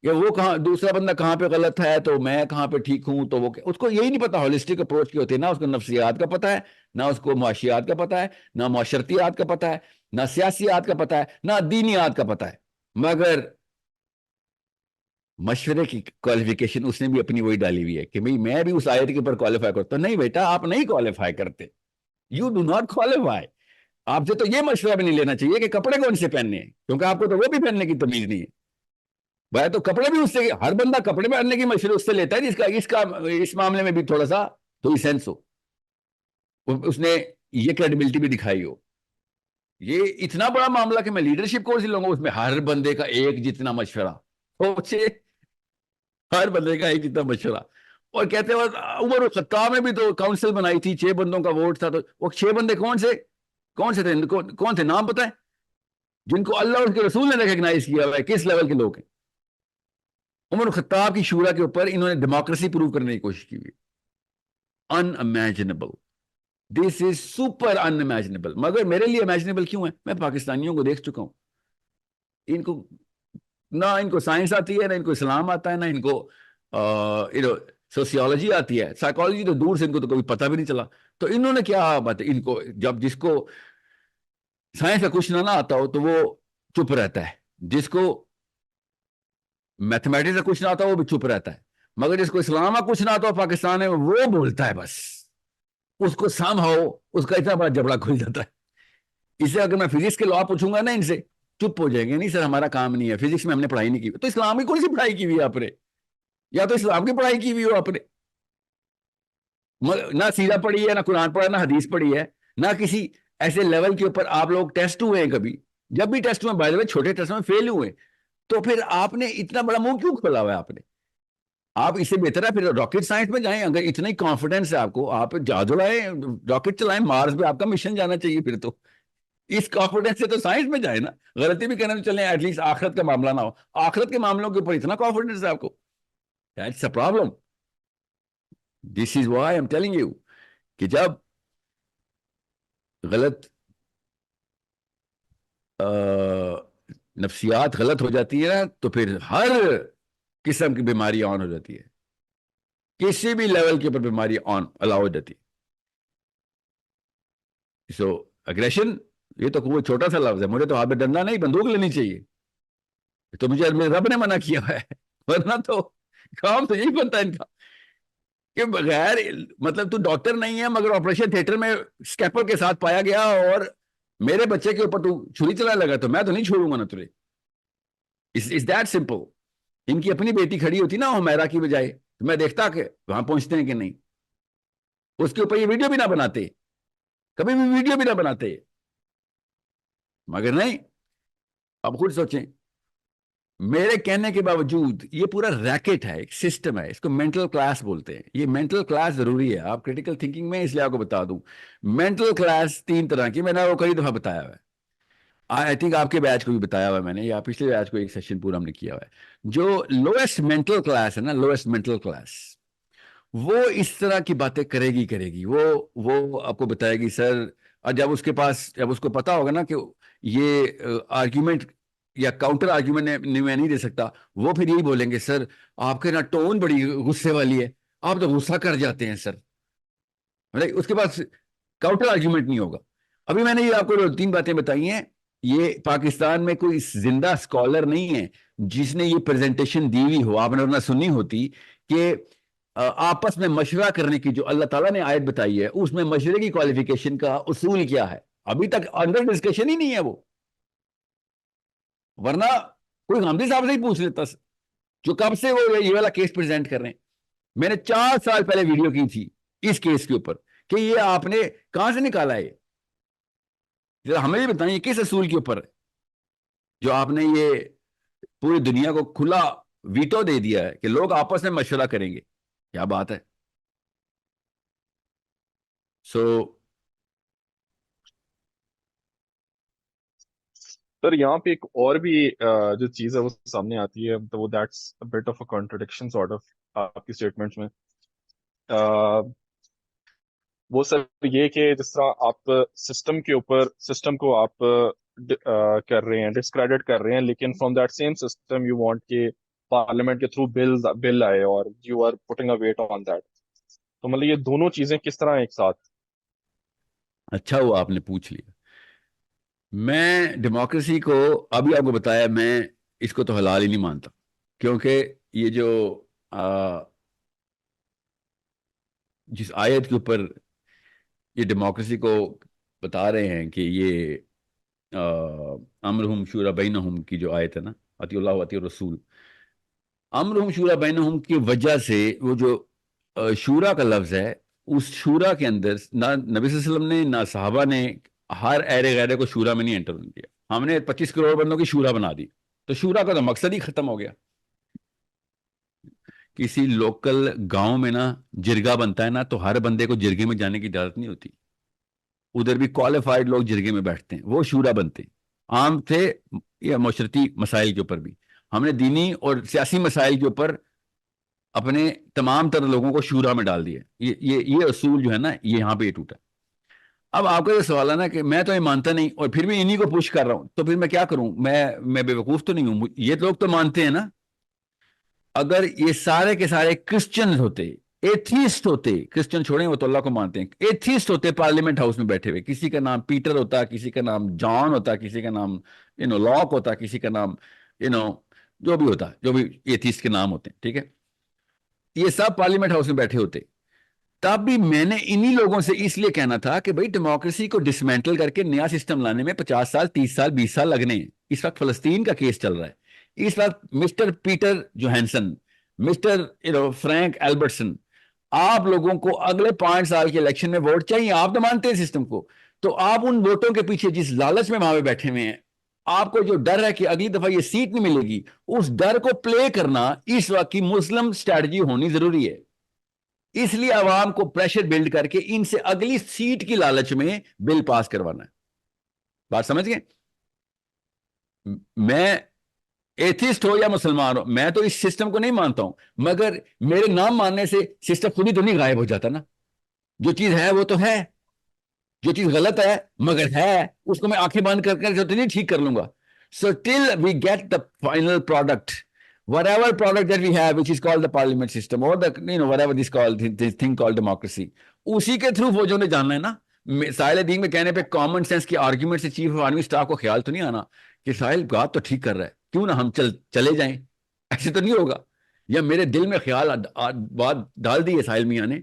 وہ کہاں، دوسرا بندہ کہاں پہ غلط ہے تو میں کہاں پہ ٹھیک ہوں. تو وہ اس کو یہی نہیں پتا ہولسٹک اپروچ کی ہوتی ہے. نہ اس کو نفسیات کا پتا ہے، نہ اس کو معاشیات کا پتا ہے، نہ معاشرتیات کا پتا ہے، نہ سیاسیات کا پتا ہے، نہ دینیات کا پتا ہے. مگر مشورے کی کوالیفیکیشن اس نے بھی اپنی وہی ڈالی ہوئی ہے کہ میں بھی اس آیت کے اوپر کوالیفائی کرتا ہوں. نہیں بیٹا، آپ نہیں کوالیفائی کرتے. You do not qualify. آپ سے تو یہ مشورہ بھی نہیں لینا چاہیے کہ کپڑے کون سے پہننے ہیں، کیونکہ آپ کو تو وہ بھی پہننے کی تمیز نہیں ہے. بھائی تو کپڑے بھی اس سے، ہر بندہ کپڑے پہننے کی مشورے اس سے لیتا ہے جس کا اس معاملے میں بھی تھوڑا سا تو سینس ہو، اس نے یہ کریڈیبلٹی بھی دکھائی ہو. یہ اتنا بڑا معاملہ کہ میں لیڈرشپ کورس لوں گا، اس میں ہر بندے کا ایک جتنا مشورہ. ہر بندے کا ایک جتنا مشورہ. اور کہتے ہیں عمر الخطاب میں بھی تو کاؤنسل بنائی تھی، 6 بندوں کا ووٹ تھا. تو وہ 6 بندے کون سے تھے؟ کون تھے؟ نام پتہ ہے؟ جن کو اللہ اور اس کے رسول نے ریکگنائز کیا ہوا ہے کس لیول کے لوگ ہیں. عمر الخطاب کی شورا کے اوپر انہوں نے ڈیموکریسی پروو کرنے کی کوشش کی ہوئی. Unimaginable. This is super unimaginable. مگر میرے لیے امیجنیبل کیوں ہے؟ میں پاکستانیوں کو دیکھ چکا ہوں، ان کو نہ ان کو سائنس آتی ہے، نہ ان کو اسلام آتا ہے، نہ ان کو سوسیولوجی آتی ہے. سائیکالوجی تو دور سے ان کو تو کبھی پتہ بھی نہیں چلا. تو انہوں نے کیا بات ہے، ان کو جب جس کو سائنس کا کچھ نہ آتا ہو تو وہ چپ رہتا ہے، جس کو میتھمیٹکس کا کچھ نہ آتا ہو وہ بھی چپ رہتا ہے. مگر جس کو اسلام کا کچھ نہ آتا ہو پاکستان میں وہ بولتا ہے. بس اس کو سامہاؤ اس کا اتنا بڑا جبڑا کھل جاتا ہے. اس سے اگر میں فزکس کے لا پوچھوں گا نا ان سے، چپ ہو جائیں گے. نہیں سر ہمارا کام نہیں ہے، فزکس میں ہم نے پڑھائی نہیں کی. تو اسلام کی کون سی پڑھائی کی ہوئی ہے آپ نے؟ یا تو اسلام کی پڑھائی کی ہوئی ہو آپ نے. نہ سیرہ پڑھی ہے، نہ قرآن پڑھا، نہ حدیث پڑھی ہے، نہ کسی ایسے لیول کے اوپر آپ لوگ ٹیسٹ ہوئے ہیں کبھی؟ جب بھی ٹیسٹ ہوئے بائی دا وے چھوٹے ٹیسٹ میں فیل ہوئے تو پھر آپ نے اتنا بڑا منہ کیوں کھولا ہوا ہے آپ نے؟ آپ اس سے بہتر ہے پھر راکٹ سائنس میں جائیں. اگر اتنا ہی کانفیڈینس ہے آپ کو, آپ جہاز اڑائیں, راکٹ چلائیں, مارس پہ آپ کا مشن جانا چاہیے. پھر تو اس کانفیڈینس سے تو سائنس میں جائیں نا. غلطی بھی کرنے تو چلیں, ایٹ لیسٹ آخرت کا معاملہ نہ ہو. آخرت کے معاملوں کے اوپر اتنا کانفیڈینس ہے آپ کو, that's a problem. This is Y I am telling you کہ جب غلط نفسیات غلط ہو جاتی ہے تو پھر ہر قسم کی بیماری آن ہو جاتی ہے. کسی بھی لیول کے اوپر بیماری آن الاؤ ہو جاتی ہے. سو اگریشن یہ تو کوئی چھوٹا سا لفظ ہے. مجھے تو ہاتھ میں ڈنڈا نہیں, بندوق لینی چاہیے. تو مجھے رب نے منع کیا ہے, ورنہ تو کام تو یہی بنتا ہے ان کا کہ بغیر مطلب تو ڈاکٹر نہیں ہے مگر آپریشن تھیٹر میں اسکیپر کے ساتھ پایا گیا اور میرے بچے کے اوپر تو چھری چلانے لگا تو میں تو نہیں چھوڑوں گا نا تجھے. It's that simple. ان کی اپنی بیٹی کھڑی ہوتی نا حمیرہ کی بجائے تو میں دیکھتا کہ وہاں پہنچتے ہیں کہ نہیں. اس کے اوپر یہ ویڈیو بھی نہ بناتے, کبھی بھی ویڈیو بھی نہ بناتے, مگر نہیں. اب خود سوچیں, میرے کہنے کے باوجود یہ پورا ریکٹ ہے, ایک سسٹم ہے, اس کو مینٹل کلاس بولتے ہیں. یہ مینٹل کلاس ضروری ہے آپ کریٹیکل تھنکنگ میں, اس لیے آپ کو بتا دوں مینٹل کلاس 3 طرح کی, میں نے وہ کئی دفعہ بتایا ہوا ہے. آئی تھنک آپ کے بیچ کو بھی بتایا ہوا ہے میں نے, یا پچھلے بیچ کو ایک سیشن پورا ہم نے کیا ہوا ہے. جو لوئسٹ مینٹل کلاس ہے نا, لوئسٹ مینٹل کلاس, وہ اس طرح کی باتیں کرے گی. وہ آپ کو بتائے گی سر, اور جب اس کو پتا ہوگا نا کہ یہ آرگیومنٹ یا کاؤنٹر آرگیومنٹ میں نہیں دے سکتا, وہ پھر یہی بولیں گے سر آپ کے نا ٹون بڑی غصے والی ہے, آپ تو غصہ کر جاتے ہیں سر. اس کے بعد کاؤنٹر آرگیومنٹ نہیں ہوگا. ابھی میں نے یہ آپ کو 3 باتیں بتائی ہیں. یہ پاکستان میں کوئی زندہ اسکالر نہیں ہے جس نے یہ پریزنٹیشن دی ہوئی ہو, آپ نے ورنہ سنی ہوتی کہ آپس میں مشورہ کرنے کی جو اللہ تعالیٰ نے آیت بتائی ہے اس میں مشورے کی کوالیفیکیشن کا اصول کیا ہے. ابھی تک انڈر ڈسکشن ہی نہیں ہے وہ, ورنہ کوئی غامدی صاحب سے ہی پوچھ لیتا جو کب سے وہ یہ والا کیس پریزنٹ کر رہے ہیں. میں نے 4 سال پہلے ویڈیو کی تھی اس کیس کے اوپر کہ یہ آپ نے کہاں سے نکالا ہے, ہمیں بھی بتائیں کس اصول کے اوپر جو آپ نے یہ پوری دنیا کو کھلا ویٹو دے دیا ہے کہ لوگ آپس میں مشورہ کریں گے. کیا بات ہے. سو سر یہاں پہ ایک اور بھی جو چیز ہے وہ سامنے آتی ہے, تو وہ that's but of a contradiction sort of آپ کی اسٹیٹمنٹس میں. وہ سر یہ کہ جس طرح آپ سسٹم کو آپ کر رہے ہیں, ڈسکریڈٹ کر رہے ہیں, لیکن from that same system you want کہ پارلیمنٹ کے تھرو بل آئے اور you are putting a weight on that. تو مطلب یہ دونوں چیزیں کس طرح ایک ساتھ؟ اچھا ہوا آپ نے پوچھ لیا. میں ڈیموکریسی کو ابھی آپ کو بتایا, میں اس کو تو حلال ہی نہیں مانتا, کیونکہ یہ جو جس آیت کے اوپر یہ ڈیموکریسی کو بتا رہے ہیں کہ یہ امرہم شورا بینہم کی جو آیت ہے نا, اطیع اللہ و اطیع الرسول, امرہم شورا بینہم کی وجہ سے وہ جو شورا کا لفظ ہے, اس شورا کے اندر نہ نبی صلی اللہ علیہ وسلم نے نہ صحابہ نے ہر ایرے غیرے کو شورا میں نہیں انٹر کیا. ہم نے 25 کروڑ بندوں کی شورا بنا دی, تو شورا کا تو مقصد ہی ختم ہو گیا. کسی لوکل گاؤں میں نا جرگا بنتا ہے نا, تو ہر بندے کو جرگے میں جانے کی اجازت نہیں ہوتی. ادھر بھی کوالیفائڈ لوگ جرگے میں بیٹھتے ہیں, وہ شورا بنتے ہیں. عام تھے یا معاشرتی مسائل کے اوپر بھی, ہم نے دینی اور سیاسی مسائل کے اوپر اپنے تمام تر لوگوں کو شورا میں ڈال دیا. یہ اصول جو ہے نا, یہ یہاں پہ یہ ٹوٹا. اب آپ کا یہ سوال ہے نا کہ میں تو یہ مانتا نہیں اور پھر بھی انہی کو پوش کر رہا ہوں, تو پھر میں کیا کروں؟ میں بے وقوف تو نہیں ہوں. یہ لوگ تو مانتے ہیں نا. اگر یہ سارے کے سارے کرسچن ہوتے, ایتھیسٹ ہوتے, کرسچن چھوڑیں وہ تو اللہ کو مانتے ہیں, ایتھیسٹ ہوتے پارلیمنٹ ہاؤس میں بیٹھے ہوئے, کسی کا نام پیٹر ہوتا, کسی کا نام جان ہوتا, کسی کا نام لاک ہوتا, کسی کا نام جو بھی ہوتا, جو بھی ایتھیسٹ کے نام ہوتے ہیں, ٹھیک ہے, یہ سب پارلیمنٹ ہاؤس میں بیٹھے ہوتے, تب بھی میں نے انہی لوگوں سے اس لیے کہنا تھا کہ بھائی ڈیموکریسی کو ڈسمینٹل کر کے نیا سسٹم لانے میں 50 سال 30 سال 20 سال لگنے ہیں. اس وقت فلسطین کا کیس چل رہا ہے, اس وقت مسٹر پیٹر جوہنسن, مسٹر فرینک ایلبرٹسن, آپ لوگوں کو اگلے 5 سال کے الیکشن میں ووٹ چاہیے. آپ تو مانتے ہیں سسٹم کو, تو آپ ان ووٹوں کے پیچھے جس لالچ میں وہاں پہ بیٹھے ہوئے ہیں، آپ کو جو ڈر ہے کہ اگلی دفعہ یہ سیٹ نہیں ملے گی، اس ڈر کو پلے کرنا اس وقت کی مسلم اسٹریٹجی ہونی ضروری ہے. اس لیے عوام کو پریشر بلڈ کر کے ان سے اگلی سیٹ کی لالچ میں بل پاس کروانا ہے. بات سمجھ گئے؟ میں ایتھسٹ ہو یا مسلمان ہو، میں تو اس سسٹم کو نہیں مانتا ہوں، مگر میرے نام ماننے سے سسٹم خود ہی تو نہیں غائب ہو جاتا نا. جو چیز ہے وہ تو ہے، جو چیز غلط ہے مگر ہے، اس کو میں آنکھیں بند کر کر تو نہیں ٹھیک کر لوں گا. So till we get the final product, whatever product that we have which is called the parliament system or the whatever this thing called democracy، اسی کے تھرو فوجوں نے جاننا ہے نا. ساحل دین میں کہنے پہ کامن سینس کی آرگیومنٹ سے چیف آف آرمی اسٹاف کو خیال تو نہیں آنا کہ ساحل بات تو ٹھیک کر رہا ہے، کیوں نہ ہم چلے جائیں؟ ایسے تو نہیں ہوگا. یا میرے دل میں خیال بات ڈال دی ہے ساحل میاں نے،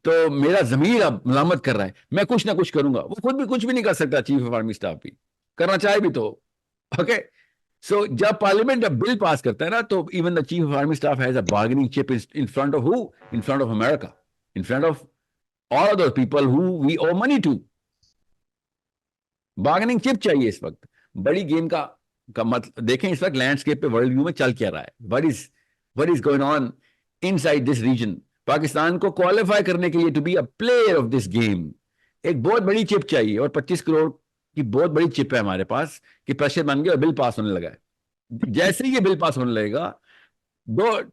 تو میرا ضمیر اب ملامت کر رہا ہے، میں کچھ نہ کچھ کروں گا. وہ خود بھی کچھ بھی نہیں کر سکتا، چیف آف آرمی اسٹاف بھی کرنا چاہے بھی تو. اوکے، سو جب پارلیمنٹ جب بل پاس کرتا ہے نا، تو even the chief of army staff has a bargaining chip in front of who, in front of America, in front of all of those people who we owe money to. Bargaining chip چاہیے اس وقت. بڑی game کا مطلب دیکھیں اس وقت landscape پہ world view میں چل کیا رہا ہے. what is going on inside this region. Pakistan کو کوالیفائی کرنے کے لیے to be a player of this game ایک بہت بڑی چپ چاہیے، اور 25 کروڑ کی بہت بڑی چپ ہے ہمارے پاس کہ پریشر بن گیا اور بل پاس ہونے لگا ہے. جیسے ہی یہ بل پاس ہونے لگے گا،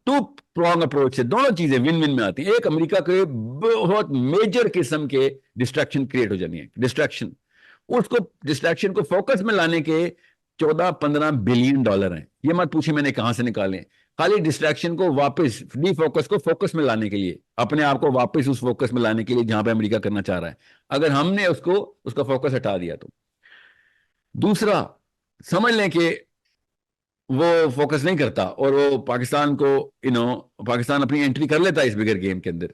ٹو پرونگ اپروچ سے دونوں چیزیں ون ون میں آتی ہیں. ایک، امریکہ کے بہت میجر قسم کے ڈسٹریکشن کریٹ ہو جانی ہے. ڈسٹریکشن کو فوکس میں لانے کے 14-15 بلین ڈالر ہیں. یہ مت پوچھیں میں نے کہاں سے نکالے، خالی ڈسٹریکشن کو واپس ڈی فوکس کو فوکس میں لانے کے لیے، اپنے آپ کو واپس اس فوکس میں لانے کے لیے جہاں پہ امریکہ کرنا چاہ رہا ہے. اگر ہم نے اس کا فوکس ہٹا دیا تو. دوسرا، سمجھ لیں کہ وہ فوکس نہیں کرتا اور وہ پاکستان کو پاکستان اپنی انٹری کر لیتا ہے اس بگر گیم کے اندر،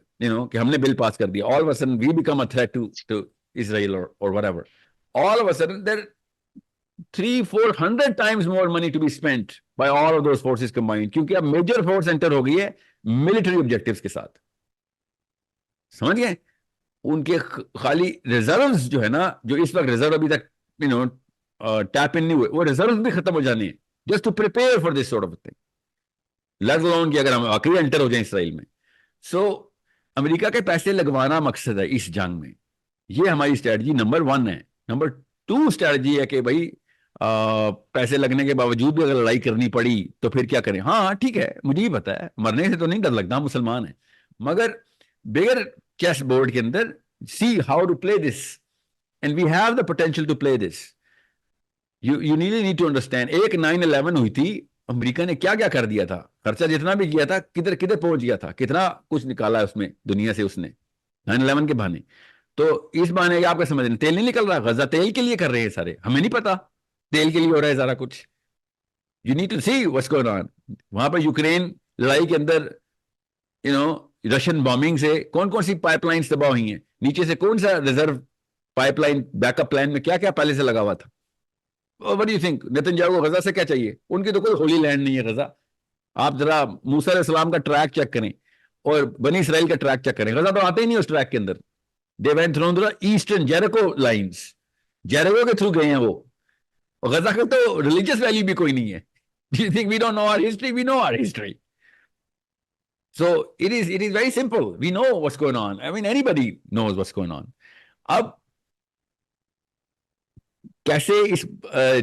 کہ ہم نے بل پاس کر دیا. All of a sudden we become a threat to Israel اور whatever. All of a sudden there 300-400 times more money to be spent by all of those forces combined، کیونکہ اب میجر فورس انٹر ہو گئی ہے military objectives کے ساتھ. سمجھ گئے؟ ان کے خالی ریزروز جو ہے نا، جو اس وقت ریزرو ابھی تک ٹیپ ان نہیں ہوئے، وہ ریزروز بھی ختم ہو جانے ہیں just to prepare for this sort of thing. let alone کہ اگر ہم آخری انٹر ہو جائیں اسرائیل میں. سو امریکہ کے پیسے لگوانا مقصد ہے اس جنگ میں. یہ ہماری اسٹریٹجی نمبر 1 ہے. نمبر 2 اسٹریٹجی ہے کہ بھائی پیسے لگنے کے باوجود بھی اگر لڑائی کرنی پڑی تو پھر کیا کریں. ہاں ٹھیک ہے، مجھے ہی پتا ہے، مرنے سے تو نہیں ڈر لگتا، مسلمان ہیں، مگر بغیر چیس بورڈ کے اندر see how to play this and we have the potential to play this. You need to understand. ایک 9/11 ہوئی تھی، امریکہ نے کیا کیا کر دیا تھا، خرچہ جتنا بھی کیا تھا کدھر کدھر پہنچ گیا تھا، کتنا کچھ نکالا ہے اس میں دنیا سے اس نے 9/11 کے بہانے. تو اس بہانے آپ کا سمجھ رہے ہیں تیل نہیں نکل رہا، غزہ تیل کے لیے کر رہے ہیں سارے، ہمیں نہیں پتا تیل کے لیے ہو رہا ہے سارا کچھ. You need to see what's going on. وہاں پر یوکرین لڑائی کے اندر رشین بامبنگ سے کون کون سی پائپ لائنز تباہ ہوئی ہیں، نیچے سے کون سا reserve pipe line back up plan میں کیا کیا پہلے سے لگا ہوا تھا. What do you think؟ نیتنیاہو کو غزہ سے کیا چاہیے؟ ان کی تو کوئی ہولی لینڈ نہیں ہے غزہ. آپ ذرا موسیٰ علیہ السلام کا ٹریک چیک کریں اور بنی اسرائیل کا ٹریک چیک کریں، غزہ تو آتے ہی نہیں اس ٹریک کے اندر. They went through the Eastern Jericho lines. جیریکو کے تھرو گئے ہیں وہ. غزہ کا تو ریلیجیس ویلیو بھی کوئی نہیں ہے. Do you think we don't know our history? We know our history. So it is very simple. We know what's going on. I mean, anybody knows what's going on. اب کیسے اس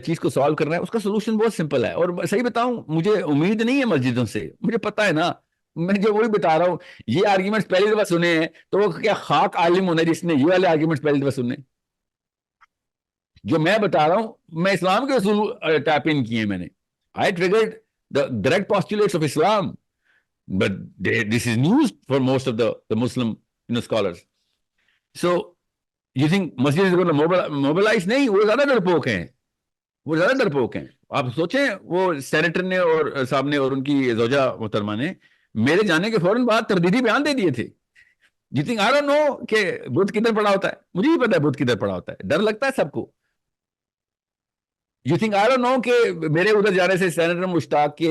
چیز کو solve کرنا ہے، اس کا سولوشن بہت simple ہے. اور صحیح بتاؤں، مجھے امید نہیں ہے مسجدوں سے، مجھے پتا ہے نا، میں جو وہی بتا رہا ہوں. یہ آرگیومنٹس پہلی دفعہ سنے ہیں تو وہ کیا خاک عالم ہونا جس نے یہ والے آرگیومنٹس پہلی دفعہ سنے. جو میں بتا رہا ہوں، میں اسلام کے اصول ٹیپ ان کیے ہیں میں نے. I triggered the direct postulates of Islam, but this is news for most of the Muslim scholars. So you think Masjid is going to mobilize؟ نہیں، وہ زیادہ ڈرپوک ہیں، وہ زیادہ ڈرپوک ہیں. آپ سوچیں، وہ سینیٹر نے اور صاحب نے اور ان کی زوجہ محترمہ نے میرے جانے کے فوراً بعد تردیدی بیان دے دیے تھے. You think I don't know کہ بدھ کدھر پڑا ہوتا ہے؟ مجھے بھی پتا ہے بدھ کدھر پڑا ہوتا ہے، ڈر لگتا ہے سب کو. You think I don't know کہ میرے ادھر جانے سے سینیٹر مشتاق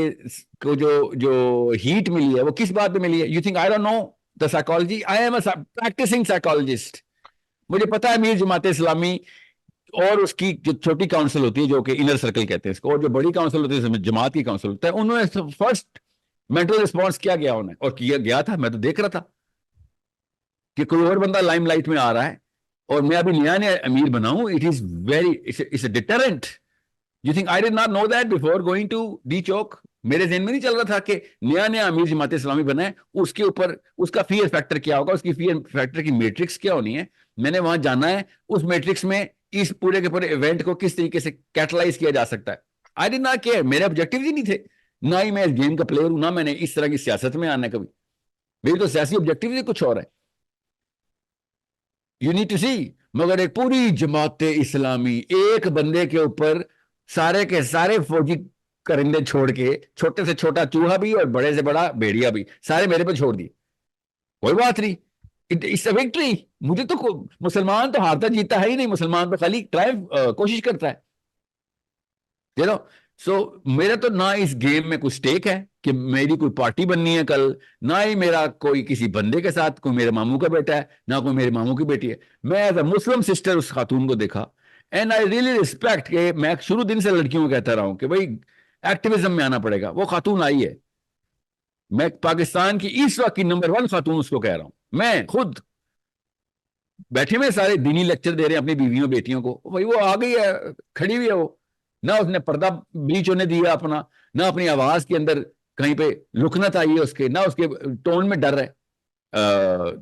کو جو ہیٹ ملی ہے وہ کس بات پہ ملی ہے؟ You think I don't know the psychology? I am a practicing psychologist. مجھے پتا ہے امیر جماعت اسلامی اور اس کی جو چھوٹی کاؤنسل ہوتی ہے جو کہ انر سرکل کہتے ہیں اس کو, اور جو بڑی کاؤنسل ہوتی ہے جس میں جماعت کی کاؤنسل ہوتا ہے, انہوں نے فرسٹ مینٹل رسپانس کیا گیا انہیں, اور کیا گیا تھا, میں تو دیکھ رہا تھا کہ کوئی اور بندہ لائم لائٹ میں آ رہا ہے اور میں ابھی نیا نیا امیر بناؤں. It is very it's a deterrent. You think I did not know that before going to D Chowk. میرے ذہن میں نہیں چل رہا تھا کہ نیا نیا امیر جماعت اسلامی بنا ہے, اس کے اوپر اس کا فیئر فیکٹر کیا ہوگا, اس کی فیئر فیکٹر کی میٹرکس کیا ہونی ہے. میں نے وہاں جانا ہے اس میٹرکس میں اس پورے کے پورے ایونٹ کو کس طریقے سے کیٹلائز کیا جا سکتا ہے. آئی ڈڈ ناٹ کیئر, میرے آبجیکٹو ہی نہیں تھے, نہ ہی میں اس گیم کا پلیئر ہوں, نہ میں نے اس طرح کی سیاست میں آنا ہے کبھی. میری تو سیاسی آبجیکٹو ہی کچھ اور ہے. یو نیڈ ٹو سی. مگر ایک پوری جماعت اسلامی ایک بندے کے اوپر سارے کے سارے فوجی کرندے چھوڑ کے, چھوٹے سے چھوٹا چوہا بھی اور بڑے سے بڑا بھیڑیا بھی, سارے میرے پہ چھوڑ دیے. کوئی بات نہیں, اٹس اے وکٹری. مجھے تو مسلمان تو ہارتا جیتا ہے ہی نہیں, مسلمان پہ خالی ٹرائمف کوشش کرتا ہے. یو نو سو میرا تو نہ اس گیم میں کوئی سٹیک ہے کہ میری کوئی پارٹی بننی ہے کل, نہ ہی میرا کوئی کسی بندے کے ساتھ, کوئی میرے ماموں کا بیٹا ہے, نہ کوئی میرے ماموں کی بیٹی ہے. میں ایز اے مسلم سسٹر اس خاتون کو دیکھا, اینڈ آئی ریئلی ریسپیکٹ, کہ میں شروع دن سے لڑکیوں کو کہتا رہا ہوں کہ بھائی ایکٹیویزم میں آنا پڑے گا. وہ خاتون آئی ہے, میں پاکستان کی اس وقت کی نمبر 1 خاتون اس کو کہہ رہا ہوں. میں خود بیٹھے میں سارے دینی لیکچر دے رہے ہیں اپنی بیویوں بیٹیوں کو, بھائی وہ آ گئی ہے, کھڑی ہوئی ہے, وہ نہ اس نے پردہ بیچ ہونے دیا اپنا, نہ اپنی آواز کے اندر کہیں پہ رکنت آئی ہے اس کے, نہ اس کے ٹون میں ڈر ہے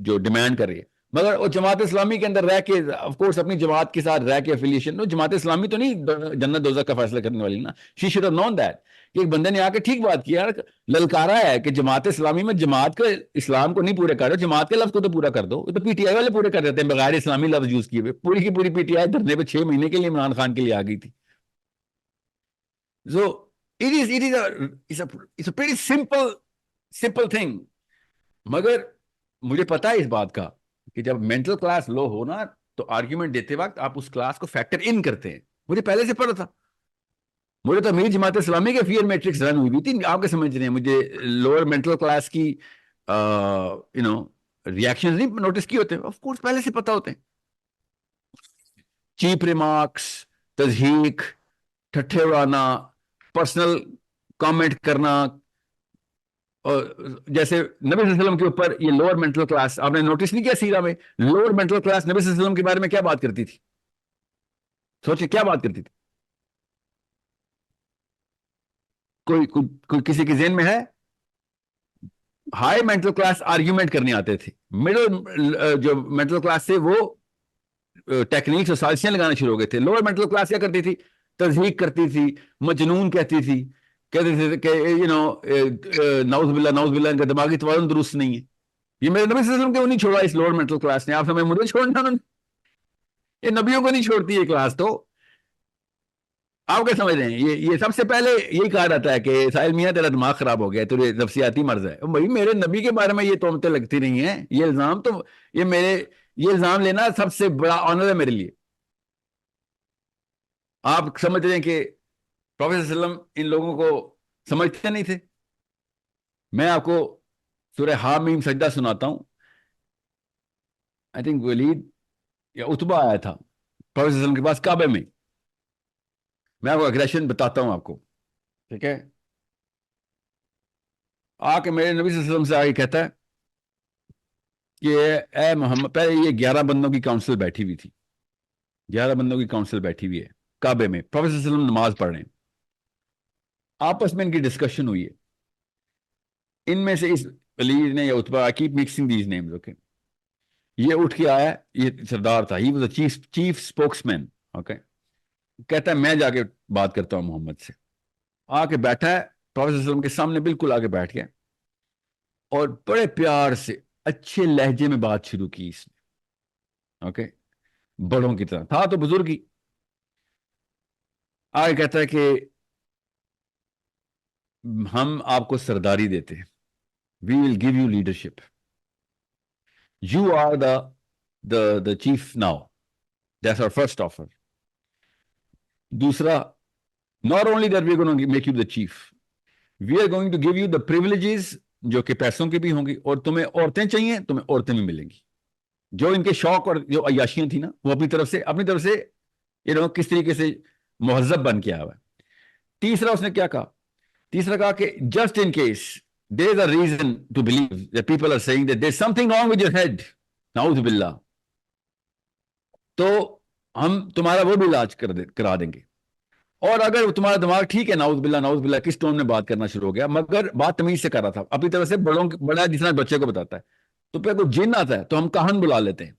جو ڈیمانڈ کر رہی ہے. مگر وہ جماعت اسلامی کے اندر رہ کے, آف کورس اپنی جماعت کے ساتھ رہ کے افیلیشن, جماعت اسلامی تو نہیں جنت دوزخ کا فیصلہ کرنے والی نا. She should have known that. کہ ایک بندے نے آ کے ٹھیک بات کیا, للکارا ہے کہ جماعت اسلامی میں جماعت کا اسلام کو نہیں پورے کر رہے, جماعت کے لفظ کو تو پورا کر دو. تو پی ٹی آئی والے پورے کر دیتے ہیں بغیر اسلامی لفظ یوز کیے ہوئے. پوری کی پوری پی ٹی آئی دھرنے پہ 6 مہینے کے لیے عمران خان کے لیے آ گئی تھی. So it's a pretty simple thing. مگر مجھے پتا ہے اس بات کا کہ جب مینٹل کلاس لو ہو نا, تو آرگیومنٹ دیتے وقت آپ اس کلاس کو فیکٹر ان کرتے ہیں. مجھے پہلے سے پتا تھا, مجھے تو امیر جماعت اسلامی کے فیئر میٹرکس رن ہوئی بھی تھی. آپ کے سمجھ رہے ہیں, مجھے لوور مینٹل کلاس کی ریاکشن نہیں نوٹس کیے ہوتے, آف کورس پہلے سے پتا ہوتے ہیں. چیپ ریمارکس, تضحیک, ٹھٹھے اڑانا, پرسنل کامنٹ کرنا, اور جیسے نبی صلی اللہ علیہ وسلم کے اوپر یہ لوور مینٹل کلاس, آپ نے نوٹس نہیں کیا سیرہ میں لوور مینٹل کلاس نبی صلی اللہ علیہ وسلم کے بارے میں کیا بات کرتی تھی؟ سوچے کیا بات کرتی تھی؟ کوئی کسی کے ذہن میں ہے؟ ہائی مینٹل کلاس آرگیومنٹ کرنے آتے تھے, مڈل جو مینٹل کلاس سے وہ ٹیکنیکس اور سازشیں لگانا شروع ہو گئے تھے. لوور مینٹل کلاس کیا کرتی تھی؟ تضحیک کرتی تھی, مجنون کہتی تھی, کہتے تھے کہ نعوذ باللہ ان کا دماغی توازن درست نہیں ہے. یہ میرے نبی صلی اللہ علیہ وسلم کو نہیں چھوڑا اس لوور مینٹل کلاس نے. آپ سمجھ مجھے چھوڑنا انہوں نے, یہ نبیوں کو نہیں چھوڑتی یہ کلاس. تو آپ کیا سمجھ رہے ہیں, یہ سب سے پہلے یہی کہا جاتا ہے کہ ساحل میاں تیرا دماغ خراب ہو گیا, تیرے نفسیاتی مرض ہے. بھائی میرے نبی کے بارے میں یہ تہمتیں لگتی نہیں ہیں, یہ الزام تو یہ الزام لینا سب سے بڑا آنر ہے میرے لیے. آپ سمجھ رہے ہیں کہ پروفیسر صلی اللہ علیہ وسلم ان لوگوں کو سمجھتے نہیں تھے. میں آپ کو سورہ حامیم سجدہ سناتا ہوں. آئی تھنک ولید یا اتبا آیا تھا پروفیسر صلی اللہ علیہ وسلم کے پاس کعبے میں. میں آپ کو اگریشن بتاتا ہوں آپ کو, ٹھیک ہے. آ کے میرے نبی صلی اللہ علیہ وسلم سے آگے کہتا ہے کہ اے محمد, پہلے یہ 11 بندوں کی کاؤنسل بیٹھی ہوئی تھی, 11 بندوں کی کاؤنسل بیٹھی ہوئی ہے کعبے میں. پروفیسر صلی اللہ علیہ وسلم نماز پڑھ رہے ہیں, آپس میں ان کی ڈسکشن ہوئی ہے. ان میں سے اس ولید نے یا اتبا, I keep mixing these names, okay, یہ اٹھ کے آیا, یہ سردار تھا, he was a chief spokesman, okay, کہتا ہے میں جا کے بات کرتا ہوں محمد سے. آ کے بیٹھا ہے پروفیسر صلی اللہ علیہ وسلم کے سامنے, بالکل آگے بیٹھ گیا, اور بڑے پیار سے اچھے لہجے میں بات شروع کی اس نے, اوکے, بڑوں کی طرح تھا تو بزرگی. آگے کہتا ہے کہ ہم آپ کو سرداری دیتے ہیں, we will give you leadership, you are the chief now, that's our first offer. دوسرا, not only that we are going to make you the chief, we are going to give you the privileges جو کہ پیسوں کی بھی ہوں گی, اور تمہیں عورتیں چاہیے, تمہیں عورتیں بھی ملیں گی. جو ان کے شوق اور جو عیاشیاں تھیں نا وہ اپنی طرف سے کس طریقے سے مہذب بن کے آیا ہوا ہے. تیسرا اس نے کیا کہا؟ تیسرا کہا کہ just in case there is a reason to believe that people are saying that there is something wrong with your head, نعوذ باللہ، تو ہم تمہارا وہ بھی علاج کرا دیں گے. اور اگر تمہارا دماغ ٹھیک ہے، نعوذ باللہ کس ٹون میں بات کرنا شروع ہو گیا، مگر بات تمیز سے کر رہا تھا اپنی طرف سے، بڑا جس طرح بچے کو بتاتا ہے. تو پھر کوئی جن آتا ہے تو ہم کاہن بلا لیتے ہیں،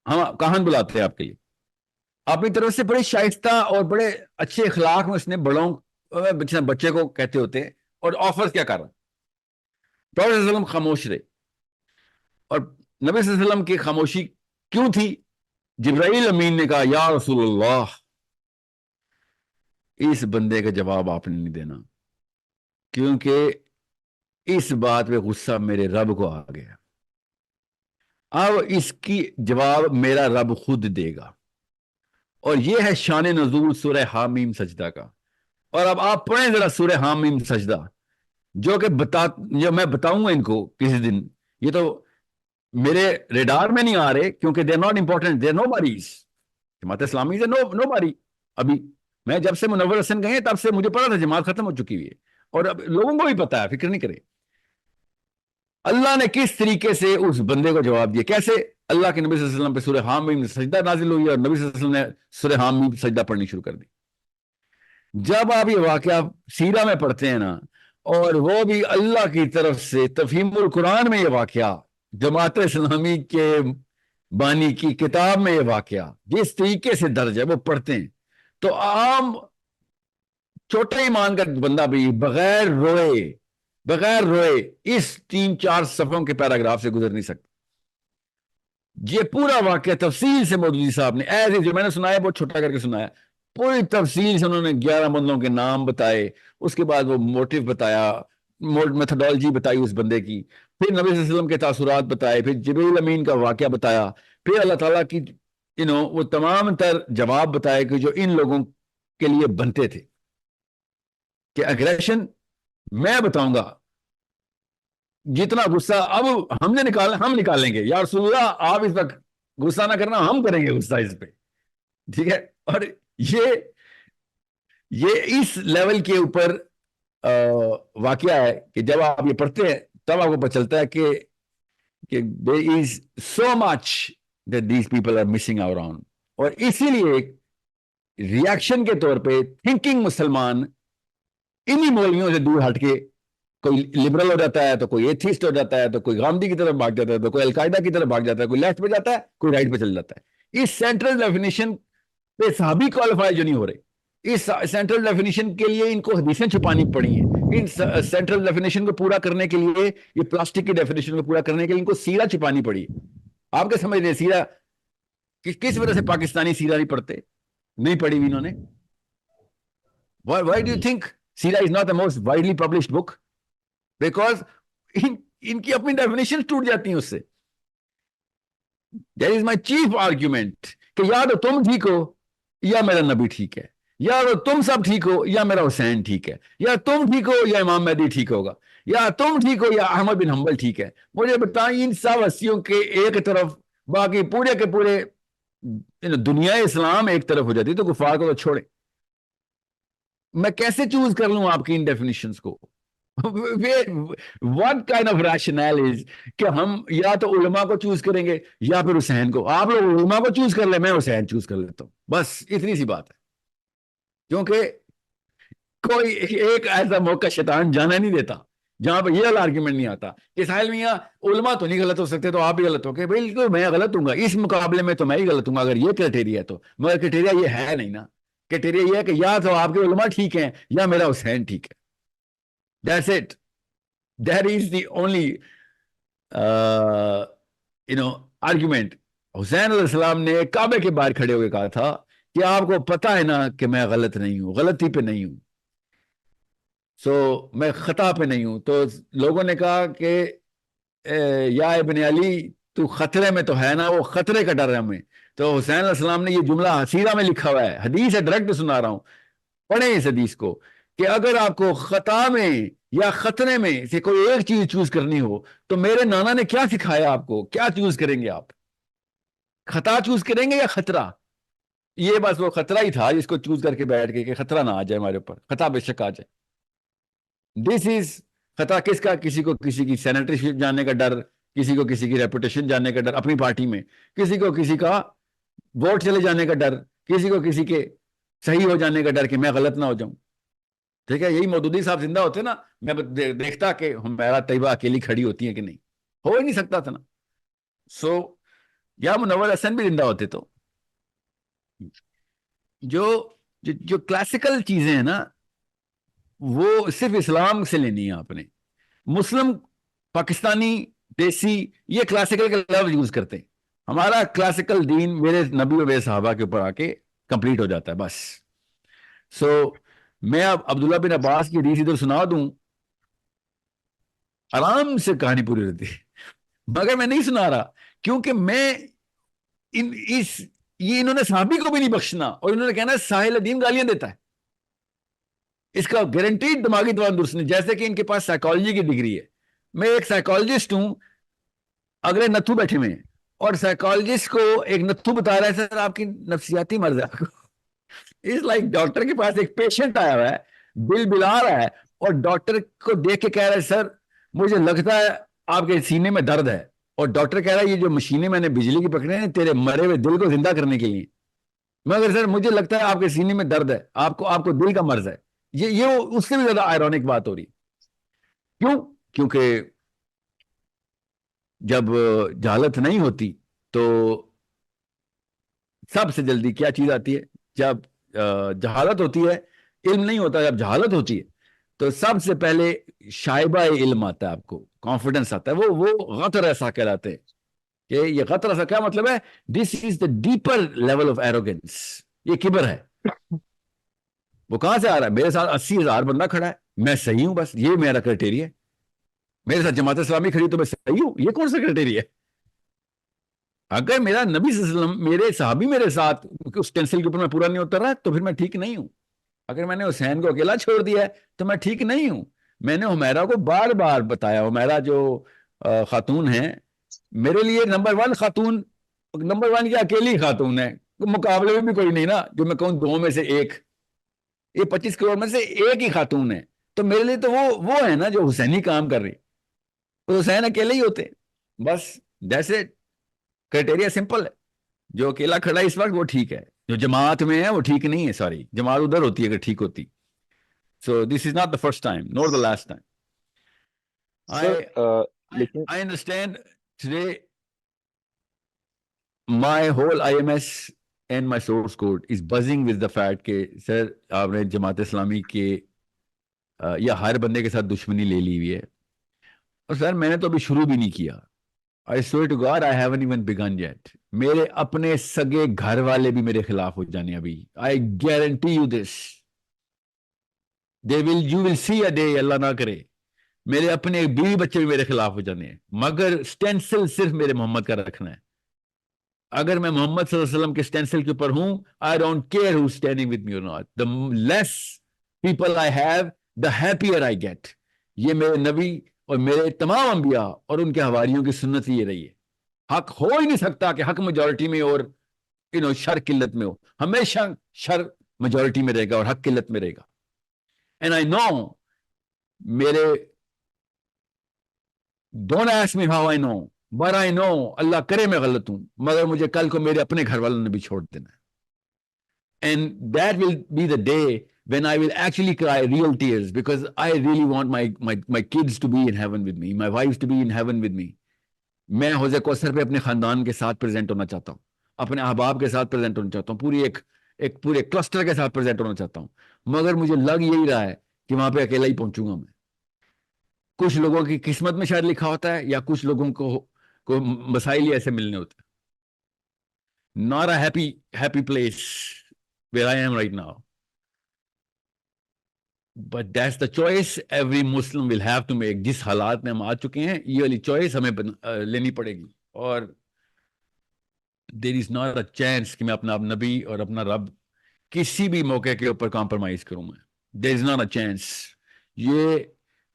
ہم کاہن بلاتے ہیں آپ کے لیے. اپنی طرف سے بڑے شائستہ اور بڑے اچھے اخلاق میں اس نے بچے کو کہتے ہوتے ہیں. اور آفر کیا کر رہا؟ پروفیٹ صلی اللہ علیہ وسلم خاموش رہے. اور نبی صلی اللہ علیہ وسلم کی خاموشی کیوں تھی؟ جبرائیل امین نے کہا یا رسول اللہ اس بندے کا جواب آپ نے نہیں دینا، کیونکہ اس بات پہ غصہ میرے رب کو آ گیا، اب اس کی جواب میرا رب خود دے گا. اور یہ ہے شان نزول سورہ حامیم سجدہ کا. اور اب آپ پڑھیں ذرا سورہ حامیم سجدہ، جو میں بتاؤں گا ان کو کسی دن. یہ تو میرے ریڈار میں نہیں آ رہے کیونکہ دے ناٹ امپورٹنٹ، دے نو باریز. جماعت اسلامی سے نو باری. ابھی میں جب سے منور حسن گئے تب سے مجھے پتا تھا جماعت ختم ہو چکی ہوئی ہے، اور اب لوگوں کو بھی پتا ہے، فکر نہیں کرے. اللہ نے کس طریقے سے اس بندے کو جواب دیا، کیسے اللہ کے نبی صلی اللہ علیہ وسلم پہ سورہ حامیم سجدہ نازل ہوئی اور نبی صلی اللہ علیہ وسلم نے سورہ حامیم سجدہ پڑھنی شروع کر دی. جب آپ یہ واقعہ سیرہ میں پڑھتے ہیں نا، اور وہ بھی اللہ کی طرف سے تفہیم القرآن میں یہ واقعہ، جماعت اسلامی کے بانی کی کتاب میں یہ واقعہ جس طریقے سے درج ہے وہ پڑھتے ہیں، تو عام چھوٹے ایمان کا بندہ بھی بغیر روئے اس 3-4 صفحوں کے پیراگراف سے گزر نہیں سکتا. یہ پورا واقعہ تفصیل سے مودودی صاحب نے جو میں نے سنایا بہت چھوٹا کر کے سنایا، پوری تفصیل سے انہوں نے 11 بندوں کے نام بتائے، اس کے بعد وہ موٹیو بتایا، میتھڈالوجی بتائی اس بندے کی، پھر نبی صلی اللہ علیہ وسلم کے تاثرات بتائے، پھر جبریل امین کا واقعہ بتایا، پھر اللہ تعالیٰ کی وہ تمام تر جواب بتائے کہ جو ان لوگوں کے لیے بنتے تھے کہ اگریشن میں بتاؤں گا، جتنا غصہ اب ہم نے نکالا ہم نکالیں گے، یا رسول اللہ آپ اس وقت غصہ نہ کرنا، ہم کریں گے غصہ اس پہ، ٹھیک ہے. اور یہ اس لیول کے اوپر واقعہ ہے کہ جب آپ یہ پڑھتے ہیں تب آپ کو پتہ چلتا ہے کہ there is so much that these people are missing out on. اور اسی لیے ریاکشن کے طور پہ تھنکنگ مسلمان انہی مولویوں سے دور ہٹ کے کوئی لبرل ہو جاتا ہے، تو کوئی ایتھیسٹ ہو جاتا ہے، تو کوئی غامدی کی طرف بھاگ جاتا ہے، تو کوئی القاعدہ کی طرف بھاگ جاتا ہے، کوئی لیفٹ پہ جاتا ہے، کوئی رائٹ پہ چل جاتا ہے. اس سینٹرل ڈیفینیشن پہ صحابی کوالیفائی جو نہیں ہو رہے، اس سینٹرل ڈیفینیشن کے لیے ان کو حدیثیں چھپانی پڑی ہیں. ان سینٹرل ڈیفینیشن کو پورا کرنے کے لیے، یہ پلاسٹک کی ڈیفینیشن کو پورا کرنے کے لیے ان کو سیرہ چھپانی پڑی. آپ کیا سمجھ رہے ہیں سیرہ کس وجہ سے پاکستانی سیرہ نہیں پڑھتے، نہیں پڑھی بھی انہوں نے؟ Why do you think سیرہ is not the most widely published book? Because ان کی اپنی ڈیفینیشن ٹوٹ جاتی ہیں اس سے. That is my chief argument کہ یا تو تم ٹھیک ہو یا میرا نبی ٹھیک ہے، یا تو تم سب ٹھیک ہو یا میرا حسین ٹھیک ہے، یا تم ٹھیک ہو یا امام مہدی ٹھیک ہوگا، یا تم ٹھیک ہو یا احمد بن حنبل ٹھیک ہے. مجھے بتائیں ان سب ہستیوں کے ایک طرف، باقی پورے کے پورے دنیا اسلام ایک طرف ہو جاتی، تو کفار کو تو چھوڑے. میں کیسے چوز کر لوں آپ کی ان ڈیفینیشنز کو؟ what kind of rationale is کہ ہم یا تو علماء کو چوز کریں گے یا پھر حسین کو. آپ لوگ علماء کو چوز کر لیں، میں حسین چوز کر لیتا ہوں، بس اتنی سی بات ہے. کیونکہ کوئی ایک ایسا موقع شیطان جانا نہیں دیتا جہاں پہ یہ آرگیومنٹ نہیں آتا کہ ساحل میاں علماء تو نہیں غلط ہو سکتے تو آپ بھی غلط ہو گئے. بالکل میں غلط ہوں گا، اس مقابلے میں تو میں ہی غلط ہوں گا اگر یہ کرائٹیریا ہے تو. مگر کرائٹیریا یہ ہے نہیں نا. کرائٹیریا یہ ہے کہ یا تو آپ کے علماء ٹھیک ہیں یا میرا حسین ٹھیک ہے. That's it. That is the only argument. حسین علیہ السلام نے کعبے کے باہر کھڑے ہو کے کہا تھا کہ آپ کو پتا ہے نا کہ میں غلط نہیں ہوں، غلطی پہ نہیں ہوں، میں خطا پہ نہیں ہوں. تو لوگوں نے کہا کہ یا ابن علی تو خطرے میں تو ہے نا، وہ خطرے کا ڈر ہے ہمیں. تو حسین علیہ السلام نے یہ جملہ سیرہ میں لکھا ہوا ہے، حدیث ہے، ڈائریکٹ سنا رہا ہوں، پڑھیں اس حدیث کو، کہ اگر آپ کو خطا میں یا خطرے میں سے کوئی ایک چیز چوز کرنی ہو تو میرے نانا نے کیا سکھایا آپ کو؟ کیا چوز کریں گے آپ؟ خطا چوز کریں گے یا خطرہ؟ یہ بس وہ خطرہ ہی تھا جس کو چوز کر کے بیٹھ گئے کہ خطرہ نہ آ جائے ہمارے اوپر، خطا بے شک آ جائے. دس از خطا کس کا؟ کسی کو کسی کی سینیٹری جانے کا ڈر، کسی کو کسی کی ریپوٹیشن جانے کا ڈر اپنی پارٹی میں، کسی کو کسی کا ووٹ چلے جانے کا ڈر، کسی کو کسی کے صحیح ہو جانے کا ڈر کہ میں غلط نہ ہو جاؤں. ٹھیک ہے، یہی مودودی صاحب زندہ ہوتے نا، میں دیکھتا کہ ہمیرا طیبہ اکیلی کھڑی ہوتی ہیں کہ نہیں، ہو ہی نہیں سکتا تھا نا. سو یا منور حسن بھی زندہ ہوتے تو جو جو کلاسیکل چیزیں ہیں نا وہ صرف اسلام سے لینی ہے آپ نے. مسلم، پاکستانی، دیسی یہ کلاسیکل کا لفظ یوز کرتے ہیں. ہمارا کلاسیکل دین میرے نبی و میرے صحابہ کے اوپر آ کے کمپلیٹ ہو جاتا ہے بس. سو میں اب عبداللہ بن عباس کی حدیث ادھر سنا دوں، آرام سے کہانی پوری رہتی ہے، مگر میں نہیں سنا رہا کیونکہ میں یہ انہوں نے صحابی کو بھی نہیں بخشنا اور انہوں نے کہنا ہے ساحل الدین گالیاں دیتا ہے. اس کا گارنٹیڈ دماغی توان درست نہیں. جیسے کہ ان کے پاس سائیکالوجی کی ڈگری ہے، میں ایک سائیکالوجسٹ ہوں، اگلے نتھو بیٹھے ہوئے ہیں اور سائیکالوجسٹ کو ایک نتھو بتا رہا ہے سر آپ کی نفسیاتی مرض ہے. آپ کو اس لائک ڈاکٹر کے پاس ایک پیشنٹ آیا ہوا ہے، بل بلا رہا ہے اور ڈاکٹر کو دیکھ کے کہہ رہا ہے سر مجھے لگتا ہے آپ کے سینے میں درد ہے، اور ڈاکٹر کہہ رہا ہے یہ جو مشینیں میں نے بجلی کی پکڑے ہیں تیرے مرے ہوئے دل کو زندہ کرنے کے لیے، مگر سر مجھے لگتا ہے آپ کے سینے میں درد ہے، آپ کو دل کا مرض ہے. یہ اس سے بھی زیادہ آئرونک بات ہو رہی. کیوں؟ کیونکہ جب جہالت نہیں ہوتی تو سب سے جلدی کیا چیز آتی ہے؟ جب جہالت ہوتی ہے، علم نہیں ہوتا، جب جہالت ہوتی ہے تو سب سے پہلے شائبہ علم آتا ہے، آپ کو کانفیڈنس آتا ہے، وہ غطر ایسا کہلاتے ہیں. کہ یہ غطر ایسا کیا مطلب ہے؟ This is the deeper level of arrogance, یہ کبر ہے. وہ کہاں سے آ رہا ہے؟ میرے ساتھ 80,000 بندہ کھڑا ہے، میں صحیح ہوں، بس یہ میرا کرائٹیریا ہے. میرے ساتھ جماعت اسلامی کھڑی تو میں صحیح ہوں، یہ کون سا کرائٹیریا ہے؟ اگر میرا نبی صلی اللہ علیہ وسلم، میرے صحابی میرے ساتھ اس ٹینسل کے اوپر میں پورا نہیں اتر رہا تو پھر میں ٹھیک نہیں ہوں. اگر میں نے حسین کو اکیلا چھوڑ دیا ہے تو میں ٹھیک نہیں ہوں. میں نے حمیرہ کو بار بار بتایا، حمیرہ جو خاتون ہے میرے لیے نمبر 1 خاتون، نمبر 1 کی اکیلی خاتون ہے، مقابلے میں بھی کوئی نہیں نا جو میں کہوں 2 میں سے 1، یہ 25 کروڑ میں سے ایک ہی خاتون ہے. تو میرے لیے تو وہ ہے نا جو حسینی کام کر رہی. حسین اکیلے ہی ہوتے بس. جیسے کرائٹیریا سمپل ہے، جو اکیلا کھڑا ہے اس وقت وہ ٹھیک ہے، جو جماعت میں ہے وہ ٹھیک نہیں ہے. سوری، جماعت ادھر ہوتی ہے اگر ٹھیک ہوتی. So this is not the first time nor the last time. Sir لیکن I understand today my whole IMS and my source code is buzzing with the fact کہ سر آپ نے جماعت اسلامی کے یا ہر بندے کے ساتھ دشمنی لے لی ہوئی ہے. اور سر میں نے تو ابھی شروع بھی نہیں کیا. I swear to God I haven't even begun yet. میرے اپنے سگے گھر والے بھی میرے خلاف ہو جانے ابھی. I guarantee you this. You will see a day، اللہ نہ کرے، میرے اپنے بیوی بچے بھی میرے خلاف ہو جانے ہیں، مگر سٹینسل صرف میرے محمد کا رکھنا ہے. اگر میں محمد صلی اللہ علیہ وسلم کے سٹینسل کے اوپر ہوں، I don't care who's standing with me or not. The less people I have, the happier I get. یہ میرے نبی اور میرے تمام انبیاء اور ان کے حواریوں کی سنت یہ رہی ہے. حق ہو ہی نہیں سکتا کہ حق میجورٹی میں اور شر قلت میں ہو. ہمیشہ شر میجورٹی میں رہے گا اور حق قلت میں رہے گا. And I know میرے don't ask me how I know but I know اللہ کرے میں غلط ہوں، مگر مجھے کل کو میرے اپنے گھر والوں نے بھی چھوڑ دینا ہے. And that will be the day when I will actually cry real tears because I really want my kids to be in heaven with me, my wives to be in heaven with me. میں حوض کوثر پہ اپنے خاندان کے ساتھ present ہونا چاہتا ہوں، اپنے احباب کے ساتھ پریزنٹ ہونا چاہتا ہوں، پوری ایک پورے کلسٹر کے ساتھ پریزنٹ ہونا چاہتا ہوں، مگر مجھے لگ یہی رہا ہے کہ وہاں پہ اکیلا ہی پہنچوں گا میں. کچھ لوگوں کی قسمت میں شاید لکھا ہوتا ہے یا کچھ لوگوں کو مسائل ہی ایسے ملنے ہوتے ہیں. Not a happy place where I am right now. But that's the choice every Muslim will have to make. جس حالات میں ہم آ چکے ہیں یہ والی چوائس ہمیں لینی پڑے گی. اور there is not a chance کہ میں اپنا نبی اور اپنا رب کسی بھی موقع کے اوپر کمپرومائز کروں میں. There is not a chance. یہ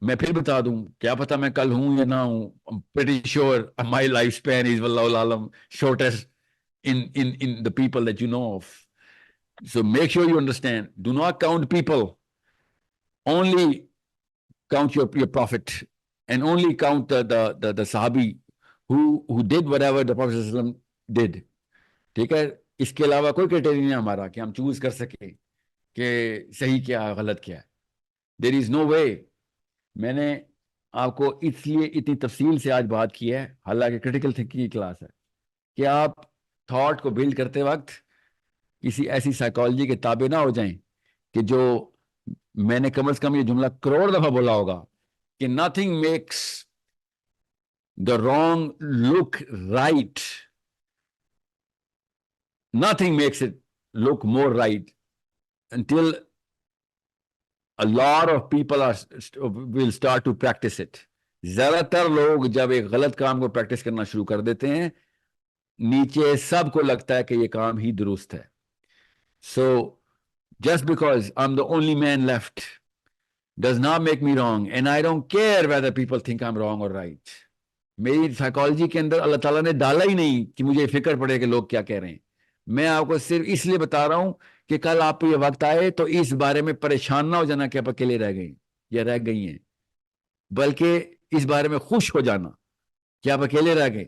میں پھر بتا دوں, کیا پتا میں کل ہوں یا نہ ہوں. pretty sure my lifespan is واللہ عالم shortest in the people that you know of. So make sure you understand, do not count people, only count your prophet, and only count the sahabi who did whatever the Prophet sallallahu alaihi wasallam did. ٹھیک ہے, اس کے علاوہ کوئی criteria نہیں ہمارا کہ ہم choose کر سکیں کہ صحیح کیا غلط کیا ہے. دیر از نو وے. میں نے آپ کو اس لیے اتنی تفصیل سے آج بات کی ہے, حالانکہ کریٹیکل تھنکنگ کی کلاس ہے, کہ آپ تھاٹ کو بلڈ کرتے وقت کسی ایسی سائیکالوجی کے تابع نہ ہو جائیں کہ جو میں نے کم از کم یہ جملہ کروڑ دفعہ بولا ہوگا کہ nothing makes the wrong look right, nothing makes it look more right until a lot of people will start to practice it. زیادہ تر لوگ جب ایک غلط کام کو پریکٹس کرنا شروع کر دیتے ہیں, نیچے سب کو لگتا ہے کہ یہ کام ہی درست ہے. So just because I'm the only man left does not make me wrong, and I don't care whether people think I'm wrong or right. میری سائیکالوجی کے اندر اللہ تعالیٰ نے ڈالا ہی نہیں کہ مجھے فکر پڑے کہ لوگ کیا کہہ رہے ہیں. میں آپ کو صرف اس لیے بتا رہا ہوں کہ کل آپ کو یہ وقت آئے تو اس بارے میں پریشان نہ ہو جانا کہ آپ اکیلے رہ گئے یا رہ گئی ہیں, بلکہ اس بارے میں خوش ہو جانا کہ آپ اکیلے رہ گئے.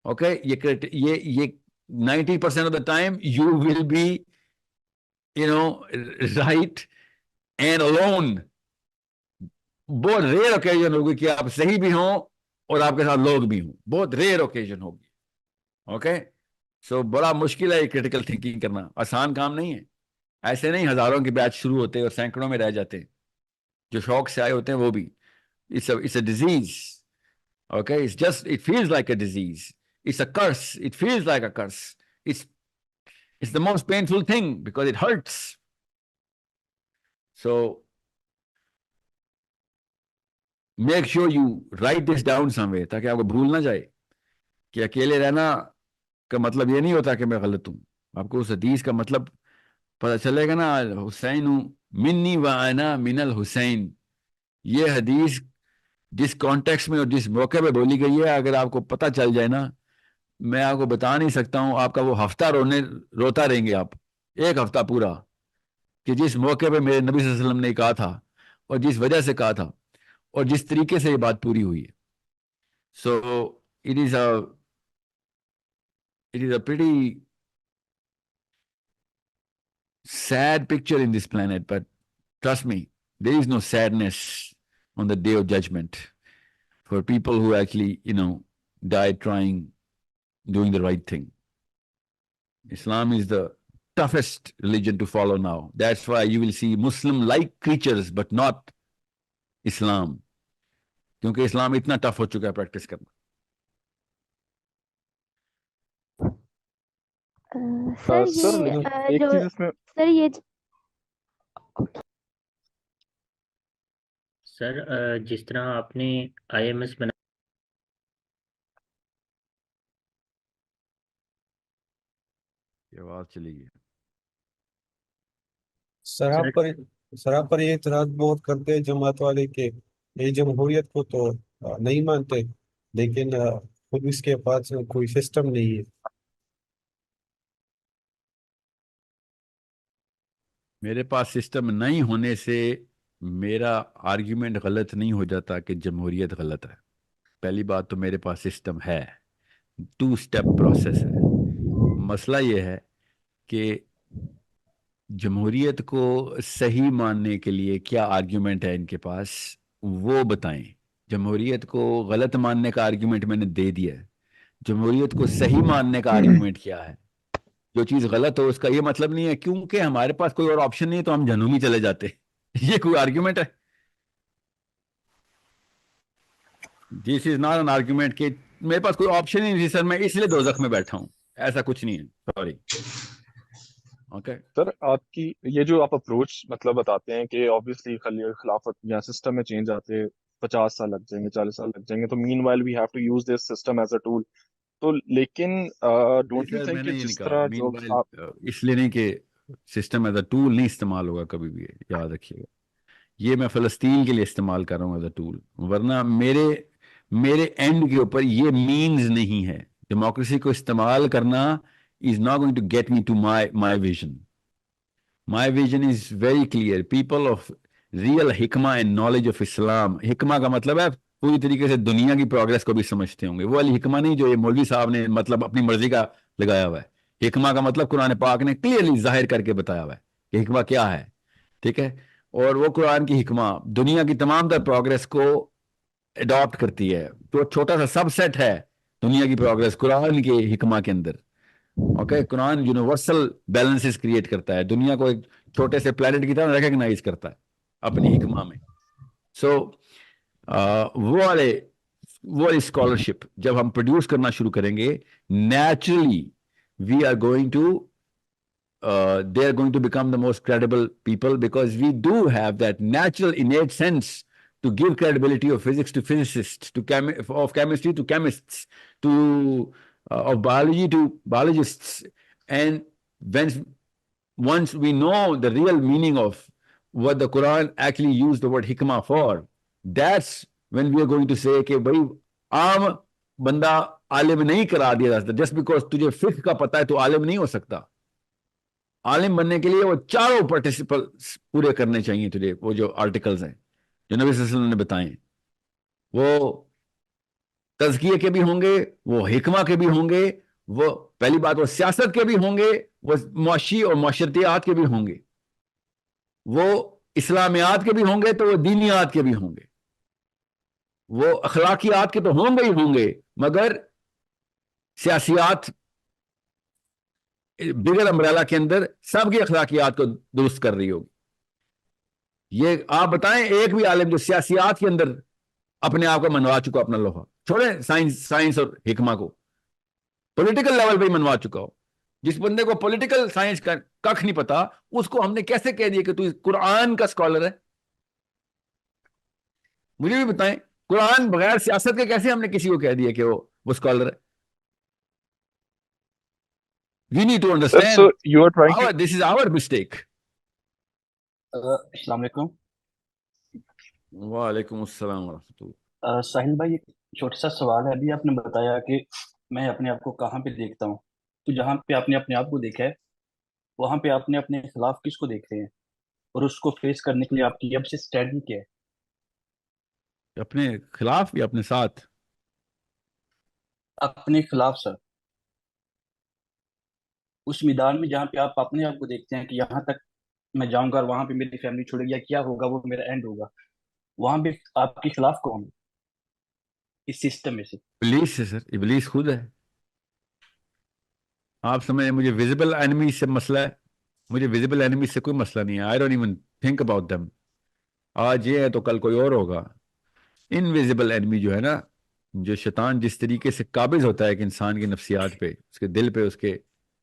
اوکے, یہ 90% of the time you will be right and alone. بہت ریئر اوکیزن ہوگی کہ آپ صحیح بھی ہوں اور آپ کے ساتھ لوگ بھی ہوں, بہت ریئر اوکیزن ہوگی. اوکے, سو بڑا مشکل ہے یہ کریٹیکل تھنکنگ کرنا, آسان کام نہیں ہے. ایسے نہیں ہزاروں کے بیچ شروع ہوتے اور سینکڑوں میں رہ جاتے, جو شوق سے آئے ہوتے ہیں وہ بھی. it's a disease. Okay, it feels like a disease. It's a curse. It feels like a curse. It's the most painful thing because it hurts. So make sure you write this down somewhere تاکہ آپ کو بھول نہ جائے کہ اکیلے رہنا کا مطلب یہ نہیں ہوتا کہ میں غلط ہوں. آپ کو اس حدیث کا مطلب پتہ چلے گا نا, حسین منی و انا من الحسین. یہ حدیث جس کانٹیکس میں اور جس موقع پہ بولی گئی ہے, اگر آپ کو پتہ چل جائے نا, میں آپ کو بتا نہیں سکتا ہوں, آپ کا وہ ہفتہ روتا رہیں گے آپ, ایک ہفتہ پورا, کہ جس موقع پہ میرے نبی صلی اللہ علیہ وسلم نے کہا تھا اور جس وجہ سے کہا تھا اور جس طریقے سے یہ بات پوری ہوئی ہے. سو it is a pretty sad picture in this planet, but trust me, there is no sadness on the day of judgment for people who actually, died doing the right thing. Islam is the toughest religion to follow now. That's why you will see Muslim-like creatures, but not Islam. کیونکہ اسلام اتنا tough ہو چکا ہے practice کرنا. سر لیکن ایک چیز اس میں سر جس طرح آپ نے آئی ایم ایس بنا آواز چلی گئی. سر آپ پر یہ اعتراض بہت کرتے ہیں جماعت والے کہ یہ جمہوریت کو تو نہیں مانتے, لیکن خود اس کے پاس کوئی سسٹم نہیں ہے. میرے پاس سسٹم نہیں ہونے سے میرا آرگیومنٹ غلط نہیں ہو جاتا کہ جمہوریت غلط ہے. پہلی بات تو میرے پاس سسٹم ہے, 2 اسٹیپ پروسیس ہے. مسئلہ یہ ہے کہ جمہوریت کو صحیح ماننے کے لیے کیا آرگیومنٹ ہے ان کے پاس, وہ بتائیں. جمہوریت کو غلط ماننے کا آرگیومنٹ میں نے دے دیا ہے, جمہوریت کو صحیح ماننے کا آرگیومنٹ کیا ہے. جو چیز غلط ہو اس کا یہ مطلب نہیں ہے کیونکہ ہمارے پاس کوئی اور آپشن نہیں تو ہم جہنم ہی چلے جاتے. یہ کوئی آرگیومنٹ ہے؟ This is not an argument کہ میرے پاس کوئی آپشن ہی نہیں سر میں اس لیے دوزخ میں بیٹھا ہوں. ایسا کچھ نہیں ہے, سوری. اوکے سر آپ کی یہ جو آپ اپروچ مطلب بتاتے ہیں کہ آبویسلی خلافت یا سسٹم میں چینج آتے 50 سال لگ جائیں گے, 40 سال لگ جائیں گے, تو meanwhile we have to use this system as a tool. تو لیکن ڈونٹ یو تھنک کہ جس طرح جو آپ اس لیے نہیں کہ سسٹم ایز اے ٹول نہیں استعمال ہوگا کبھی بھی, یاد رکھیے گا. یہ میں فلسطین کے لیے استعمال کر رہا ہوں ایز اے ٹول، ورنہ میرے اینڈ کے اوپر یہ مینز نہیں ہے. ڈیموکریسی کو استعمال کرنا is not going to get me to my vision. My vision is very clear. People of real حکمہ اینڈ نالج آف اسلام. حکمہ کا مطلب ہے پوری طریقے سے دنیا کی پروگرس کو بھی سمجھتے ہوں گے. وہ علی حکمہ نہیں جو یہ مولوی صاحب نے مطلب اپنی مرضی کا لگایا ہوا ہے. حکمہ کا مطلب قرآن پاک نے کلیئرلی ظاہر کر کے بتایا ہوا ہے کہ حکمہ کیا ہے. ٹھیک ہے. اور وہ قرآن کی حکمہ دنیا کی تمام تر پروگرس کو اڈاپٹ کرتی ہے. تو چھوٹا سا سب سیٹ ہے دنیا کی پروگرس قرآن کے حکمہ کے اندر. اوکے. قرآن یونیورسل بیلنسز کریٹ کرتا ہے، دنیا کو ایک چھوٹے سے پلانٹ کی طرح ریکگنائز کرتا ہے اپنی حکمہ میں. سو وہ والی اسکالرشپ جب ہم پروڈیوس کرنا شروع کریں گے، naturally we are going to they are going to become the most credible people, because we do have that natural innate sense to give credibility of physics to physicists, of chemistry to chemists, to of biology to biologists. And once we know the real meaning of what the Quran actually used the word hikmah for, that's when we are going to say کہ بھائی عام بندہ عالم نہیں قرار دیا جا سکتا. just because تجھے فقہ کا پتہ ہے تو عالم نہیں ہو سکتا. عالم بننے کے لیے وہ چاروں پارٹیسپلس پورے کرنے چاہیے تجھے. وہ جو آرٹیکلز ہیں جو نبی صلی اللہ علیہ وسلم نے بتائے، وہ تزکیے کے بھی ہوں گے، وہ حکمہ کے بھی ہوں گے، وہ پہلی بات وہ سیاست کے بھی ہوں گے، وہ معاشی اور معاشرتیات کے بھی ہوں گے، وہ اسلامیات کے بھی ہوں گے، تو وہ دینیات کے بھی ہوں گے، وہ اخلاقیات کے تو ہوں گے ہی ہوں گے، مگر سیاسیات بگر امبریلا کے اندر سب کی اخلاقیات کو درست کر رہی ہوگی. یہ آپ بتائیں ایک بھی عالم جو سیاسیات کے اندر اپنے آپ کو منوا چکا، اپنا لوہا چھوڑیں سائنس اور حکمہ کو، پولیٹیکل لیول پہ ہی منوا چکا ہو. جس بندے کو پولیٹیکل سائنس کا کخ نہیں پتا، اس کو ہم نے کیسے کہہ دیا کہ تو قرآن کا اسکالر ہے؟ مجھے بھی بتائیں، قرآن بغیر سیاست کے کیسے ہم نے کسی کو کہہ دیا کہ وہ اسکالر ہے؟ We need to Sir, understand so you are trying to this is our mistake. السلام علیکم. وعلیکم السلام ورحمۃ اللہ. ساحل بھائی، ایک چھوٹا سا سوال ہے. ابھی آپ نے بتایا کہ میں اپنے آپ کو کہاں پہ دیکھتا ہوں، تو جہاں پہ آپ نے اپنے آپ کو دیکھا ہے وہاں پہ آپ نے اپنے خلاف کس کو دیکھ رہے ہیں، اور اس کو فیس کرنے کے لیے آپ کی اب سے اسٹریٹجی کیا ہے؟ اپنے خلاف یا اپنے ساتھ؟ اپنے خلاف سر. اس میدان میں جہاں پہ آپ اپنے آپ کو دیکھتے ہیں کہ یہاں تک میں جاؤں گا اور وہاں پہ میری فیملی چھوڑے گی یا کیا ہوگا، وہ میرا اینڈ ہوگا، وہاں پہ آپ کے خلاف کون ہے اس سسٹم میں سے؟ ابلیس ہے سر، ابلیس خود ہے. آپ سمجھیں مجھے ویزیبل اینمی سے مسئلہ ہے؟ مجھے ویزیبل اینمی سے کوئی مسئلہ نہیں ہے. I don't even think about them. آج یہ ہے تو کل کوئی اور ہوگا. انویزیبل اینمی جو ہے نا، جو شیطان جس طریقے سے قابض ہوتا ہے کہ انسان کی نفسیات پہ، اس کے دل پہ، اس کے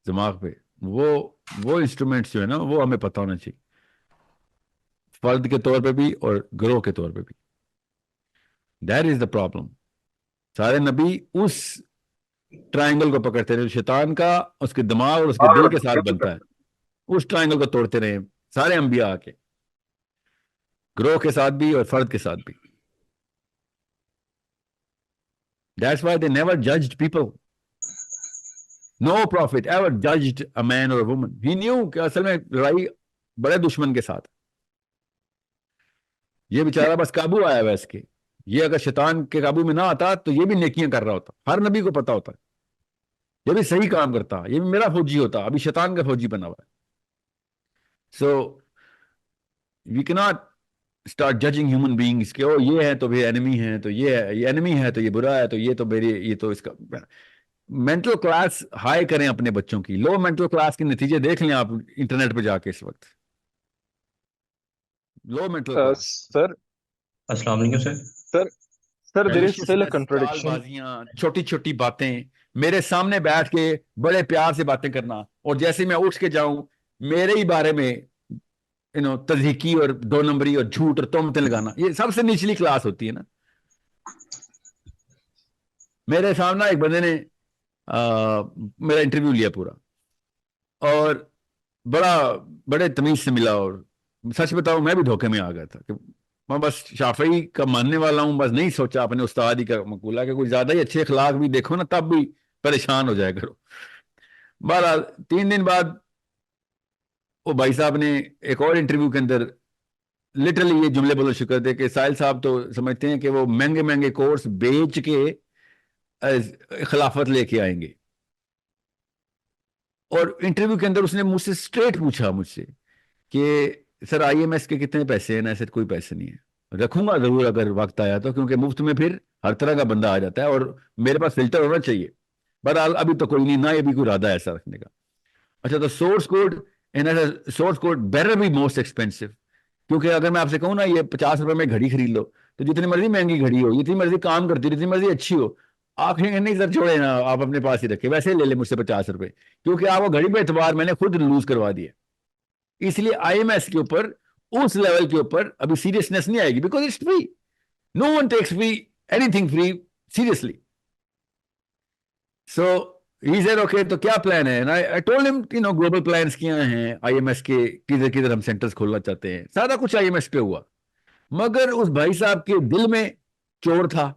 دماغ پہ، وہ انسٹرومنٹس جو ہے نا وہ ہمیں پتہ ہونا چاہیے، فرد کے طور پہ بھی اور گروہ کے طور پہ بھی. That is the problem. سارے نبی اس ٹرائنگل کو پکڑتے رہے، شیطان کا اس کے دماغ اور اس کے دل کے ساتھ بنتا ہے، اس ٹرائنگل کو توڑتے رہے سارے انبیاء کے، گروہ کے ساتھ بھی اور فرد کے ساتھ بھی. That's why they never judged people. No prophet ever judged a man or a woman. He knew کہ اصل میں لڑائی بڑے دشمن کے ساتھ. یہ بیچارہ بس قابو آیا ہوا اس کے. یہ اگر شیطان کے قابو میں نہ آتا تو یہ بھی نیکیاں کر رہا ہوتا. ہر نبی کو پتا ہوتا ہے یہ بھی صحیح کام کرتا، یہ بھی میرا فوجی ہوتا. ابھی شیطان کا فوجی بنا ہوا ہے. So we cannot start judging human beings کہ او یہ ہے تو بھی enemy ہے، تو یہ ہے، یہ enemy ہے تو یہ برا ہے، تو یہ تو میری، یہ تو اس کا. مینٹل کلاس ہائی کریں اپنے بچوں کی. لو مینٹل کلاس کے نتیجے دیکھ لیں آپ انٹرنیٹ پہ جا کے. اس وقت لو مینٹل کلاس. sir, السلام علیکم سر. sir, there is still a چال contradiction. بازیاں، چھوٹی چھوٹی باتیں، میرے سامنے بیٹھ کے بڑے پیار سے باتیں کرنا، اور جیسے میں اٹھ کے جاؤں میرے ہی بارے میں تضحیکی اور دو نمبری اور جھوٹ اور تہمتیں لگانا، یہ سب سے نچلی کلاس ہوتی ہے نا. میرے سامنے ایک بندے نے میرا انٹرویو لیا پورا، اور بڑے تمیز سے ملا، اور سچ بتاؤں میں بھی دھوکے میں آ گیا تھا کہ میں بس شافعی کا ماننے والا ہوں، بس نہیں سوچا اپنے استاد ہی کا مقولہ کہ کوئی زیادہ ہی اچھے اخلاق بھی دیکھو نا تب بھی پریشان ہو جایا کرو۔ بہرحال 3 دن بعد وہ بھائی صاحب نے ایک اور انٹرویو کے اندر لٹرلی یہ جملے بولے شکر تھے کہ ساحل صاحب تو سمجھتے ہیں کہ وہ مہنگے مہنگے کورس بیچ کے خلافت لے کے آئیں گے۔ اور انٹرویو کے اندر اس نے مجھ سے اسٹریٹ پوچھا مجھ سے کہ سر IMS کے کتنے پیسے ہیں؟ ایسے کوئی پیسے نہیں ہے، رکھوں گا ضرور اگر وقت آیا تو، کیونکہ مفت میں پھر ہر طرح کا بندہ آ جاتا ہے اور میرے پاس فلٹر ہونا چاہیے۔ بہرحال ابھی تو کوئی نہیں، نہ ابھی کوئی ارادہ ایسا رکھنے کا۔ اچھا تو source code better be most expensive, کیونکہ اگر میں آپ سے کہوں نا یہ 50 روپے میں گھڑی خرید لو، تو جتنی مرضی مہنگی گھڑی ہو، جتنی مرضی کام کرتی ہو، جتنی مرضی اچھی ہو، آپ نہیں سر چھوڑے نا، آپ اپنے پاس ہی رکھے، ویسے ہی لے لے مجھ سے 50 روپے، کیونکہ آپ وہ گھڑی پہ اعتبار میں نے خود لوز کروا دیا۔ اس لیے IMS کے اوپر اس لیول کے اوپر ابھی سیریسنس نہیں آئے گی، because it's free, no one tax free anything free seriously. So he said okay, تو کیا پلان ہے؟ I told him global plans کیا ہیں IMS کے، کدھر کدھر ہم سینٹرز کھولنا چاہتے ہیں، سارا کچھ IMS پہ ہوا۔ مگر اس بھائی صاحب کے دل میں چور تھا،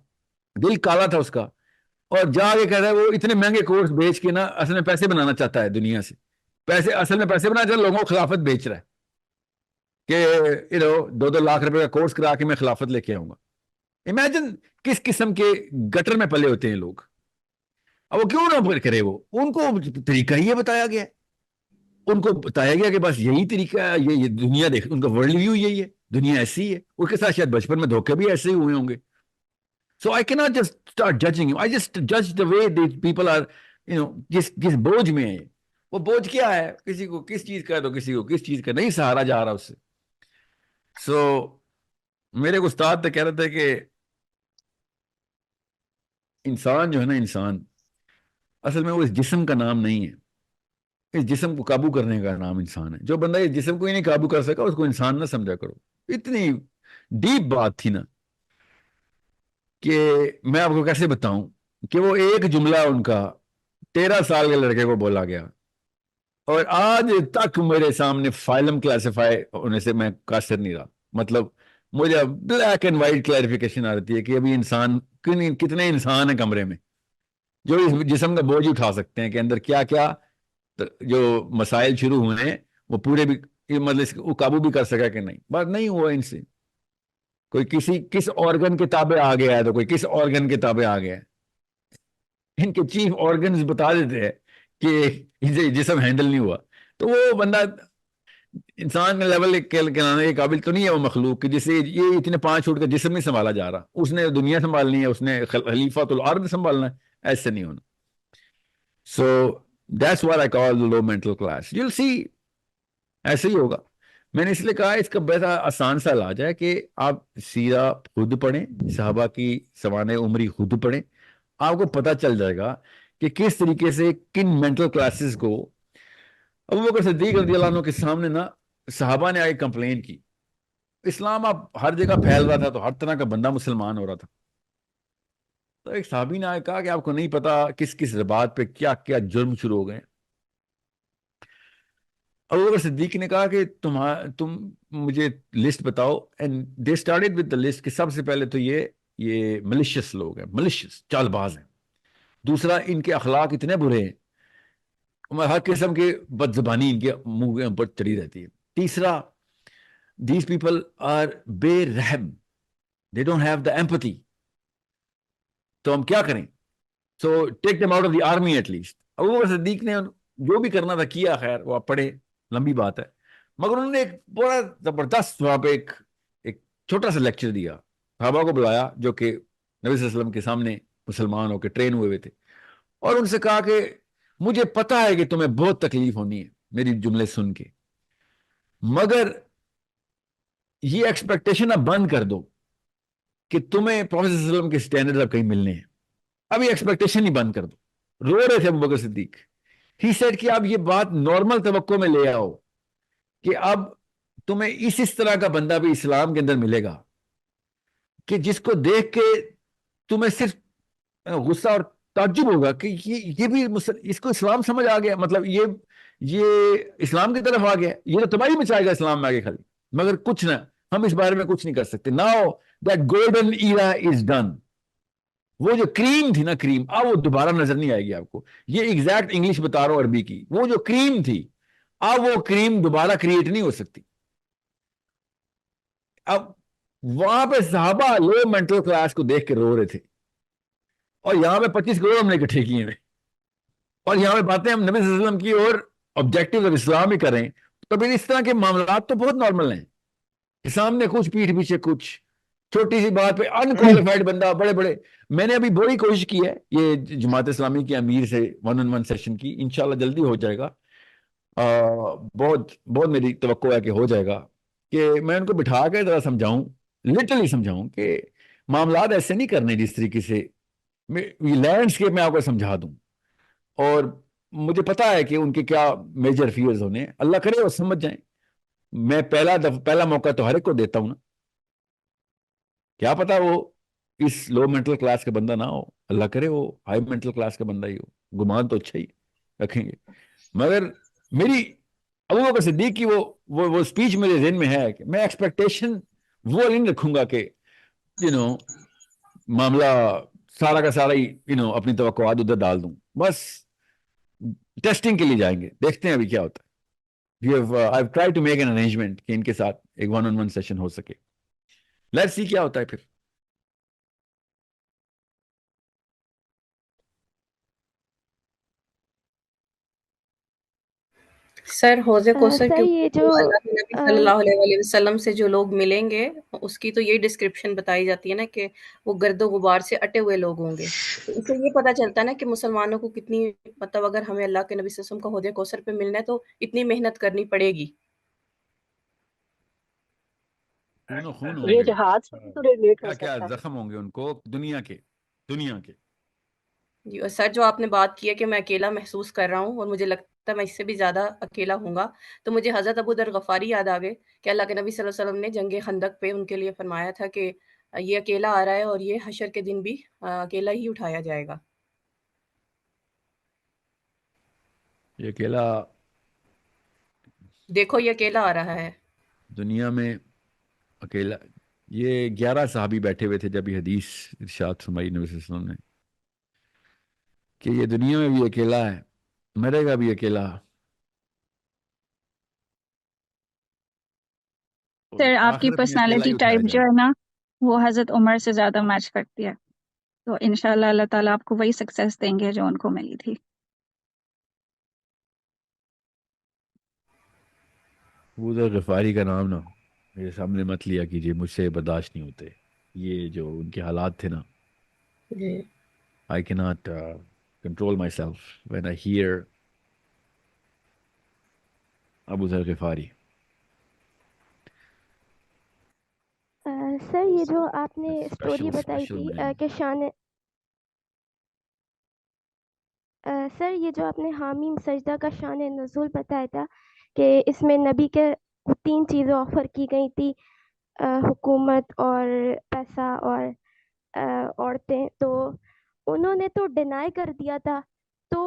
دل کالا تھا اس کا، اور جا کے کہہ رہا ہے وہ اتنے مہنگے کورس بیچ کے نا اصل میں پیسے بنانا چاہتا ہے دنیا سے، اصل میں پیسے بنانا چاہتا ہے، لوگوں کو خلافت بیچ رہا ہے کہ 2 لاکھ روپے کا کورس کرا کے میں خلافت لے کے آؤں گا۔ امیجن کس قسم کے گٹر میں پلے ہوتے ہیں لوگ۔ اب وہ کیوں نہ کرے، وہ ان کو طریقہ ہی بتایا گیا ہے، ان کو بتایا گیا کہ بس یہی طریقہ ہے، یہ دنیا دیکھ، ان کا ورلڈ ویو یہی ہے، دنیا ایسی ہے۔ اس کے ساتھ شاید بچپن میں دھوکے بھی ایسے ہی ہوئے ہوں گے۔ So I cannot just start judging him. I just judge the way these people are, جس بوجھ میں ہے۔ وہ بوجھ کیا ہے؟ کسی کو کس چیز کا ہے تو کسی کو کس چیز کا، نہیں سہارا جا رہا اس سے۔ سو میرے کو استاد تو کہہ رہے تھے کہ انسان جو ہے نا، انسان اصل میں وہ اس جسم کا نام نہیں ہے، اس جسم کو قابو کرنے کا نام انسان ہے۔ جو بندہ اس جسم کو ہی نہیں قابو کر سکا اس کو انسان نہ سمجھا کرو۔ اتنی ڈیپ بات تھی نا کہ میں آپ کو کیسے بتاؤں کہ وہ ایک جملہ ان کا 13 سال کے لڑکے کو بولا گیا، اور آج تک میرے سامنے فائلم کلاسیفائی ہونے سے میں قاصر نہیں رہا۔ مطلب مجھے بلیک اینڈ وائٹ کلیریفیکیشن آ رہی ہے کہ ابھی انسان کتنے انسان ہیں کمرے میں جو اس جسم کا بوجھ اٹھا سکتے ہیں، کہ اندر کیا کیا جو مسائل شروع ہوئے ہیں وہ پورے بھی مطلب وہ قابو بھی کر سکا کہ نہیں۔ بات نہیں ہوا ان سے، کوئی کس آرگن کے تابع آ گیا ہے تو کوئی کس آرگن کے تابع آ گیا ہے۔ ان کے چیف آرگنز بتا دیتے ہیں کہ اسے جسم ہینڈل نہیں ہوا، تو وہ بندہ انسان کے لیول کہلانے کے قابل تو نہیں ہے وہ مخلوق کہ جسے یہ اتنے 5 فٹ کا جسم نہیں سنبھالا جا رہا، اس نے دنیا سنبھالنی ہے، اس نے خلیفۃ الارض سنبھالنا ہے، ایسے نہیں ہونا۔ So that's what I call the low mental class. You'll see ایسے ہی ہوگا۔ میں نے اس لیے کہا اس کا بڑا آسان سا علاج ہے کہ آپ سیرہ خود پڑھیں، صحابہ کی سوانح عمری خود پڑھیں، آپ کو پتہ چل جائے گا کہ کس طریقے سے کن مینٹل کلاسز کو۔ ابو بکر صدیق رضی اللہ عنہ کے سامنے نا صحابہ نے آگے کمپلین کی، اسلام اب ہر جگہ پھیل رہا تھا تو ہر طرح کا بندہ مسلمان ہو رہا تھا، تو ایک صحابی نے آگے کہا کہ آپ کو نہیں پتا کس کس بات پہ کیا کیا جرم شروع ہو گئے۔ ابو بکر صدیق نے کہا کہ تم مجھے لسٹ بتاؤ، and they started with the list کہ سب سے پہلے تو یہ ملیشیس لوگ ہیں، ملیشیس چال باز ہیں۔ دوسرا ان کے اخلاق اتنے برے ہیں، ہر قسم کے بد زبانی ان کے منہ کے اوپر چڑھی رہتی ہے۔ تیسرا دیز پیپل آر بے رحم، they don't have the empathy, تو ہم کیا کریں؟ So take them out of the army at least. Abu Bakr Siddiq نے جو بھی کرنا تھا کیا، خیر وہ آپ پڑھے، لمبی بات ہے، مگر انہوں نے ایک بڑا زبردست وہاں پہ ایک چھوٹا سا لیکچر دیا، صحابہ کو بلایا جو کہ نبی صلی اللہ علیہ وسلم کے سامنے مسلمان ہو کے ٹرین ہوئے تھے، اور ان سے کہا کہ مجھے پتا ہے کہ تمہیں بہت تکلیف ہونی ہے میری جملے سن کے، مگر یہ ایکسپیکٹیشن اب بند کر دو کہ تمہیں پروفیسر صلی اللہ علیہ وسلم کے سٹینڈرڈ اب کہیں ملنے ہیں، اب یہ ایکسپیکٹیشن ہی بند کر دو۔ رو رہے تھے ابو بکر صدیق۔ ہی سیڈ کہ اب یہ بات نارمل توقع میں لے آؤ کہ اب تمہیں اس طرح کا بندہ بھی اسلام کے اندر ملے گا کہ جس کو دیکھ کے تمہیں صرف غصہ اور تعجب ہوگا کہ یہ بھی اس کو اسلام سمجھ آ گیا، مطلب یہ اسلام کی طرف آ گیا، یہ تو تباہی مچائے گا اسلام میں آگے خالی۔ مگر کچھ نہ، ہم اس بارے میں کچھ نہیں کر سکتے. Now that golden era is done. وہ جو کریم تھی نا، کریم، اب وہ دوبارہ نظر نہیں آئے گی آپ کو. یہ ایگزیکٹ انگلش بتا رہا ہوں عربی کی. وہ جو کریم تھی، اب وہ کریم دوبارہ کریٹ نہیں ہو سکتی. اب وہاں پہ صحابہ لو مینٹل کلاس کو دیکھ کے رو رہے تھے، اور یہاں پہ 25 کروڑ ہم نے اکٹھے کیے ہیں، اور یہاں پہ باتیں ہم نبی صلی اللہ علیہ وسلم کی اور آبجیکٹو آف اسلام ہی کریں. تو پھر اس طرح کے معاملات تو بہت نارمل ہیں کہ سامنے کچھ پیٹھ پیچھے کچھ، چھوٹی سی بات پہ انکوالیفائڈ بندہ بڑے بڑے. میں نے ابھی بڑی کوشش کی ہے یہ جماعت اسلامی کے امیر سے 1-on-1 سیشن کی، انشاءاللہ جلدی ہو جائے گا. بہت بہت میری توقع ہے کہ ہو جائے گا، کہ میں ان کو بٹھا کے ذرا سمجھاؤں، لٹرلی سمجھاؤں کہ معاملات ایسے نہیں کرنے جس طریقے سے. لینڈسکیپ میں آپ کو سمجھا دوں، اور مجھے پتا ہے کہ ان کے کیا میجر فیئرز ہونے ہیں. اللہ کرے وہ سمجھ جائیں. میں پہلا موقع تو ہر ایک کو دیتا ہوں نا. کیا پتا وہ اس لو مینٹل کلاس کا بندہ نہ ہو، اللہ کرے وہ ہائی مینٹل کلاس کا بندہ ہی ہو. گمان تو اچھا ہی رکھیں گے. مگر میری ابو بکر صدیق کی وہ اسپیچ میرے ذہن میں ہے کہ میں ایکسپیکٹیشن وہ نہیں رکھوں گا کہ معاملہ سارا کا سارا ہی اپنی توقعات ادھر ڈال دوں. بس ٹیسٹنگ کے لیے جائیں گے، دیکھتے ہیں ابھی کیا ہوتا ہے. I've tried to make an arrangement کہ ان کے ساتھ ایک 1-on-1 سیشن ہو سکے. لیٹس سی کیا ہوتا ہے پھر. سر حوض کوثر سر کیونکہ یہ جو جو اللہ کے نبی صلی اللہ علیہ وسلم سے جو لوگ ملیں گے اس کی تو یہی ڈسکرپشن بتائی جاتی ہے نا کہ وہ گرد و غبار سے اٹے ہوئے لوگ ہوں گے. تو اس سے یہ پتہ چلتا ہے نا کہ مسلمانوں کو کتنی، مطلب اگر ہمیں اللہ کے نبی صلی اللہ علیہ وسلم کا حوض کوثر پہ ملنا ہے تو اتنی محنت کرنی پڑے گی. خون و خون ہوں یہ گے، جہاد سے بھی تو ریلیٹ ہو کیا کیا سکتا ہے. زخم ہوں گے ان کو دنیا کے. جی. اور سر جو آپ نے بات کی ہے کہ میں اکیلا محسوس کر رہا ہوں اور مجھے لگتا ہے میں اس سے بھی زیادہ اکیلا ہوں گا، تو مجھے حضرت ابو ذر غفاری یاد آ گئے کہ اللہ کے نبی صلی اللہ علیہ وسلم نے جنگ خندق پہ ان کے لیے فرمایا تھا کہ یہ اکیلا آ رہا ہے اور یہ حشر کے دن بھی اکیلا ہی اٹھایا جائے گا. یہ اکیلا دیکھو یہ اکیلا آ رہا ہے. دنیا میں اکیلا. یہ 11 صحابی بیٹھے ہوئے تھے جب یہ حدیث ارشاد فرمائی نبی صلی اللہ علیہ وسلم نے کہ یہ دنیا میں بھی اکیلا ہے، مرے گا بھی اکیلا. سر آپ کی آخرت میں اکیلا پرسنالٹی ہی اٹھایا ٹائپ جو جائے ہے نا وہ حضرت عمر سے زیادہ میچ کرتی ہے، تو انشاءاللہ اللہ تعالیٰ آپ کو وہی سکسیس دیں گے جو ان کو ملی تھی. ابو ذر غفاری کا نام نا میرے سامنے مت لیا کیجیے، مجھ سے برداشت نہیں ہوتے. یہ جو ان کے حالات تھے نا، جی. I cannot control myself when I hear ابو ذر غفاری. سر یہ جو آپ نے اسٹوری اسپیشل بتائی اسپیشل تھی مین. کہ شان سر یہ جو آپ نے حامیم سجدہ کا شان نزول بتایا تھا کہ اس میں نبی کے 3 چیزیں آفر کی گئی تھی، حکومت اور پیسہ اور عورتیں، تو انہوں نے تو ڈینائی کر دیا تھا. تو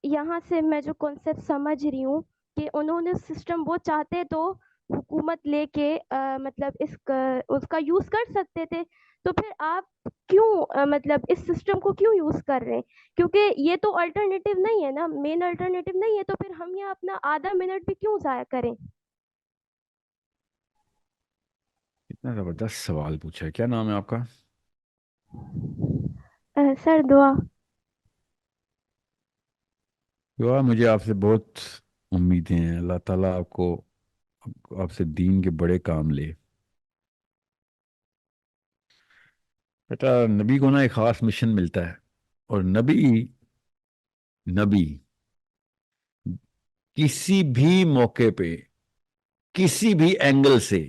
یہاں سے میں جو کانسیپٹ سمجھ رہی ہوں کہ انہوں نے سسٹم وہ چاہتے تو حکومت لے کے مطلب اس کا یوز کر سکتے تھے. تو پھر آپ کیوں مطلب اس سسٹم کو کیوں یوز کر رہے ہیں؟ کیونکہ یہ تو الٹرنیٹیو نہیں ہے نا، مین الٹرنیٹیو نہیں ہے، تو پھر ہم یہ اپنا آدھا منٹ بھی کیوں ضائع کریں؟ اتنا زبردست سوال پوچھا ہے. کیا نام ہے آپ کا؟ سر دعا. دعا. مجھے آپ سے بہت امیدیں ہیں. اللہ تعالیٰ آپ کو آپ سے دین کے بڑے کام لے. بیٹا نبی کو نا ایک خاص مشن ملتا ہے، اور نبی کسی بھی موقع پہ کسی بھی اینگل سے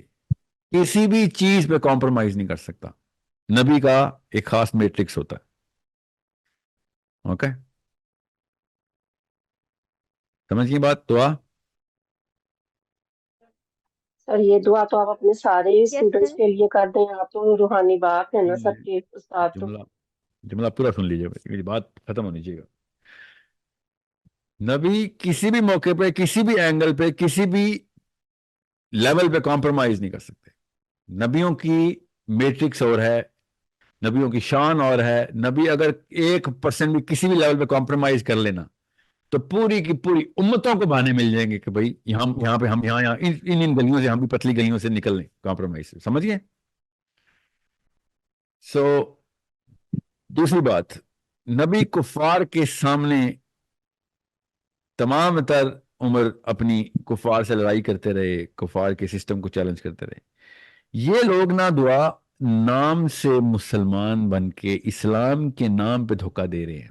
کسی بھی چیز پہ کمپرومائز نہیں کر سکتا. نبی کا ایک خاص میٹرکس ہوتا ہے. اوکے، سمجھ گئی بات؟ دعا. سر یہ دعا تو آپ اپنے سارے یس اسٹوڈنٹس سر. کے لیے کر دیں، آپ تو روحانی بات ہے نا یہ سب کے استاد تو. جملہ پورا سن لیجیے، میری بات ختم ہونی چاہیے. نبی کسی بھی موقع پہ کسی بھی اینگل پہ کسی بھی لیول پہ کمپرومائز نہیں کر سکتے. نبیوں کی میٹرکس اور ہے, نبیوں کی شان اور ہے. نبی اگر 1% بھی کسی بھی لیول پہ کمپرومائز کر لینا تو پوری کی پوری امتوں کو بہانے مل جائیں گے کہ بھائی یہاں پہ ہم یہاں ان گلیوں سے, ہم بھی پتلی گلیوں سے نکل لیں کمپرومائز سے. سمجھ گئے؟ سو دوسری بات, نبی کفار کے سامنے تمام تر عمر اپنی کفار سے لڑائی کرتے رہے, کفار کے سسٹم کو چیلنج کرتے رہے. یہ لوگ نہ دعا نام سے مسلمان بن کے اسلام کے نام پہ دھوکہ دے رہے ہیں.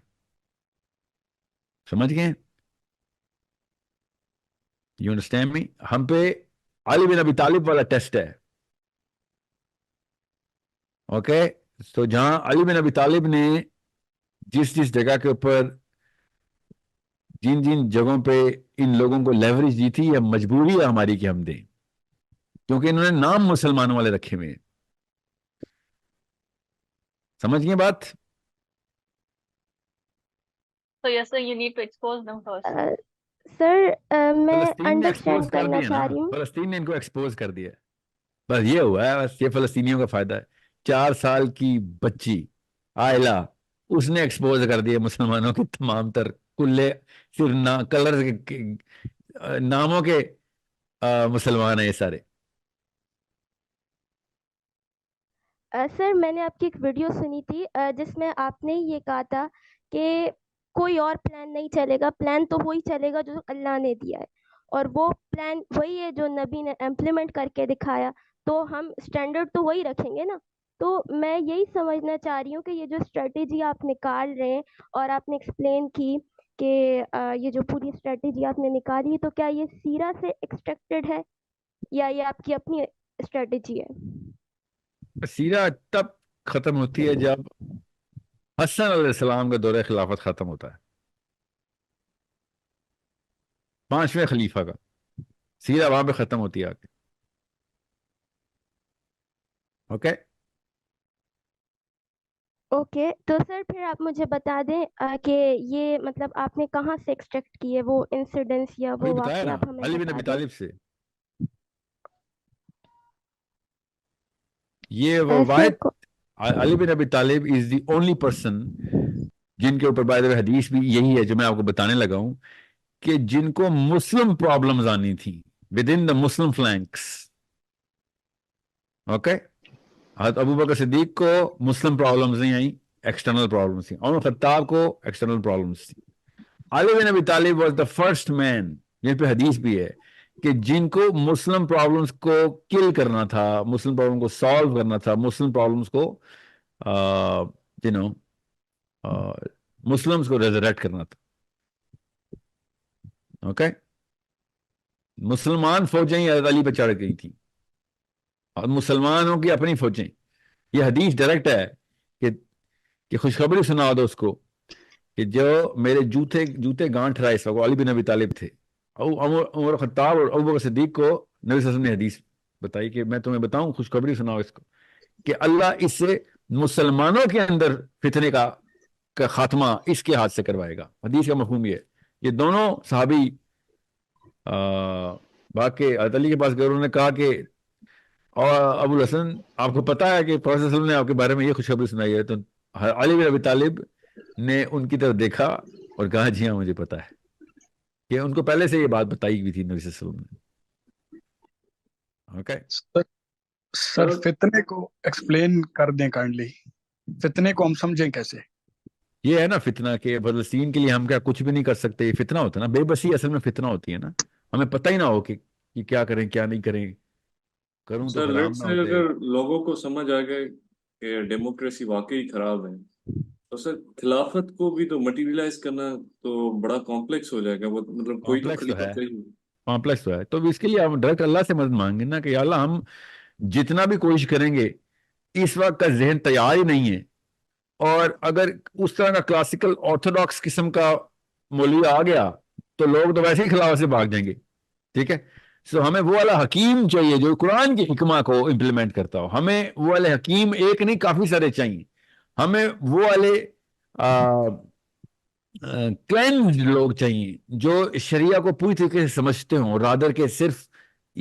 سمجھ گئے؟ You understand me? ہم پہ علی بن ابی طالب والا ٹیسٹ ہے. اوکے, تو جہاں علی بن ابی طالب نے جس جگہ کے اوپر جن جگہوں پہ ان لوگوں کو لیوریج دی تھی, یہ مجبوری ہے ہماری کہ ہم دیں, کیونکہ انہوں نے نام مسلمانوں والے رکھے ہوئے ہیں. سمجھ گئے بات؟ So yes, sir, you need to expose them first. سر میں فلسطین نے ایکسپوز انڈرسٹینڈ کر کرنا دیا نا, چاہ رہی ہوں. فلسطین نے ان کو ایکسپوز کر دیا. بس یہ ہوا ہے, بس یہ فلسطینیوں کا فائدہ ہے. 4 سال کی بچی آئلہ, اس نے ایکسپوز کر دیا مسلمانوں کے تمام تر کلے صرف کلر ناموں کے مسلمان ہیں یہ سارے. سر میں نے آپ کی ایک ویڈیو سنی تھی جس میں آپ نے یہ کہا تھا کہ کوئی اور پلان نہیں چلے گا, پلان تو وہی چلے گا جو اللہ نے دیا ہے, اور وہ پلان وہی ہے جو نبی نے امپلیمنٹ کر کے دکھایا, تو ہم اسٹینڈرڈ تو وہی رکھیں گے نا. تو میں یہی سمجھنا چاہ رہی ہوں کہ یہ جو اسٹریٹجی آپ نکال رہے ہیں اور آپ نے ایکسپلین کی کہ یہ جو پوری اسٹریٹجی آپ نے نکالی ہے, تو کیا یہ سیرہ سے ایکسٹریکٹڈ ہے یا یہ آپ کی اپنی اسٹریٹجی ہے؟ سیرہ تب ختم ہوتی ہے جب حسن علیہ السلام کا دور خلافت ختم ہوتا ہے, 5ویں خلیفہ کا سیرہ وہاں پہ ختم ہوتی ہے آ کے. اوکے اوکے, تو سر پھر آپ مجھے بتا دیں کہ یہ مطلب آپ نے کہاں سے ایکسٹریکٹ کی ہے وہ انسیڈنس یا وہی وہ بتایا واقعہ, نا, آپ ہمیں علی بن بتا ابی دیں. طالب سے. یہ وہ سر واحد, علی بن ابی طالب از دی اونلی پرسن جن کے اوپر بائی دی وے حدیث بھی یہی ہے جو میں آپ کو بتانے لگا ہوں, کہ جن کو مسلم پرابلمز آنی تھی with in the Muslim فلینکس. Okay, حضرت ابو بکر صدیق کو مسلم پرابلمز نہیں آئیں, ایکسٹرنل پرابلمز تھیں. عمر خطاب کو ایکسٹرنل پرابلمز تھیں. علی بن ابی طالب واز دا فرسٹ مین, جن پہ حدیث بھی ہے, کہ جن کو مسلم پرابلمز کو کل کرنا تھا, مسلم پرابلم کو سالو کرنا تھا, مسلم پرابلمز کو مسلمز کو ریزریکٹ کرنا تھا. اوکے, مسلمان فوجیں حضرت علی پہ چڑھ گئی تھیں اور مسلمانوں کی اپنی فوجیں. یہ حدیث ڈائریکٹ ہے کہ خوشخبری سنا دو اس کو کہ جو میرے جوتے گانٹھ رہا ہے اس وقت علی بن ابی طالب تھے. عمر خطاب اور ابو بکر صدیق کو نبی صلی اللہ علیہ وسلم نے حدیث بتائی کہ میں تمہیں بتاؤں, خوشخبری سناؤ اس کو کہ اللہ اس سے مسلمانوں کے اندر فتنے کا خاتمہ اس کے ہاتھ سے کروائے گا. حدیث کا مفہوم یہ دونوں صحابی باقی حضرت علی کے پاس گئے, انہوں نے کہا کہ اور ابو الحسن آپ کو پتا ہے کہ پروفیسر صلی اللہ علیہ وسلم نے آپ کے بارے میں یہ خوشخبری سنائی ہے. تو علی بن ابی طالب نے ان کی طرف دیکھا اور کہا جی ہاں مجھے پتا ہے, کہ ان کو پہلے سے یہ بات بتائی ہوئی تھی نبی صلی اللہ علیہ وسلم نے. اوکے سر فتنے کو ایکسپلین کر دیں کائنڈلی, فتنے کو ہم سمجھیں کیسے؟ یہ ہے نا فتنہ, کہ فلسطین کے لیے ہم کیا کچھ بھی نہیں کر سکتے, یہ فتنہ ہوتا ہے نا, بے بسی اصل میں فتنہ ہوتی ہے نا, ہمیں پتہ ہی نہ ہو کہ کیا کریں کیا نہیں کریں, کروں تو سر حرام لیٹ نہ سے ہوتے. اگر لوگوں کو سمجھ آ گئے کہ ڈیموکریسی واقعی خراب ہے, تو سر خلافت کو بھی تو مٹیریلائز کرنا تو بڑا کمپلیکس ہو جائے گا. وہ مطلب کوئی تو کمپلیکس تو خلیفہ ہے, چاہیے. کمپلیکس تو ہے, تو اس کے لیے ہم ڈائریکٹ اللہ سے مدد مانگیں نا کہ یا اللہ ہم جتنا بھی کوشش کریں گے اس وقت کا ذہن تیار ہی نہیں ہے, اور اگر اس طرح کا کلاسیکل آرتھوڈاکس قسم کا مولوی آ گیا تو لوگ تو ویسے ہی خلافت سے بھاگ جائیں گے. ٹھیک ہے, سو ہمیں وہ والا حکیم چاہیے جو قرآن کی حکمہ کو امپلیمنٹ کرتا ہو. ہمیں وہ والے حکیم ایک نہیں کافی سارے چاہیے. ہمیں وہ والے کلینزڈ لوگ چاہیے جو شریعہ کو پوری طریقے سے سمجھتے ہوں, رادر کے صرف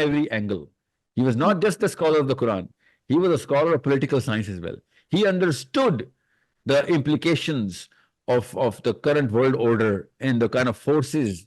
every angle. He was not just a scholar of the Quran. He was a scholar of political science as well. He understood the implications of the current world order and the kind of forces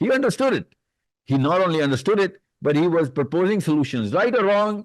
He understood it. He not only understood it, but he was proposing solutions, right or wrong.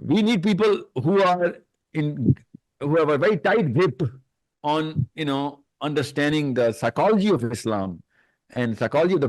we need people who have a very tight grip on understanding the psychology of Islam and psychology of the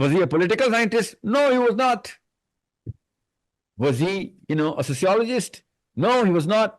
was he a political scientist? No, he was not. Was he, a sociologist? No, he was not.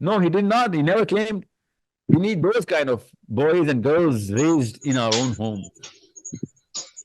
No, he did not. He never claimed. We need those kind of boys and girls raised in our own home.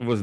was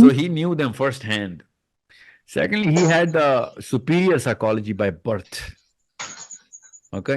So he knew them first hand. Secondly, he had the superior psychology by birth. Okay,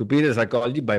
Superior psychology by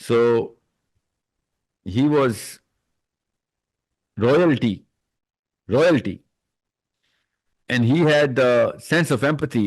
So he was royalty, and he had the sense of empathy.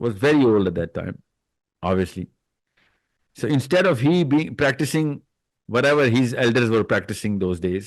was very old at that time, obviously. So instead of he being practicing whatever his elders were practicing those days,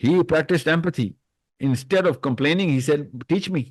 he practiced empathy. Instead of complaining, he said, teach me,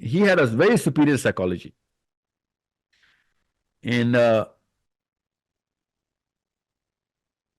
he had a very superior psychology. And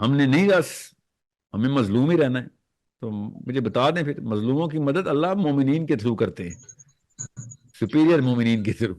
ہم نے نہیں بس ہمیں مظلوم ہی رہنا ہے. تو مجھے بتا دیں پھر مظلوموں کی مدد اللہ مومنین کے تھرو کرتے ہیں, سپیریئر مومنین کے تھرو.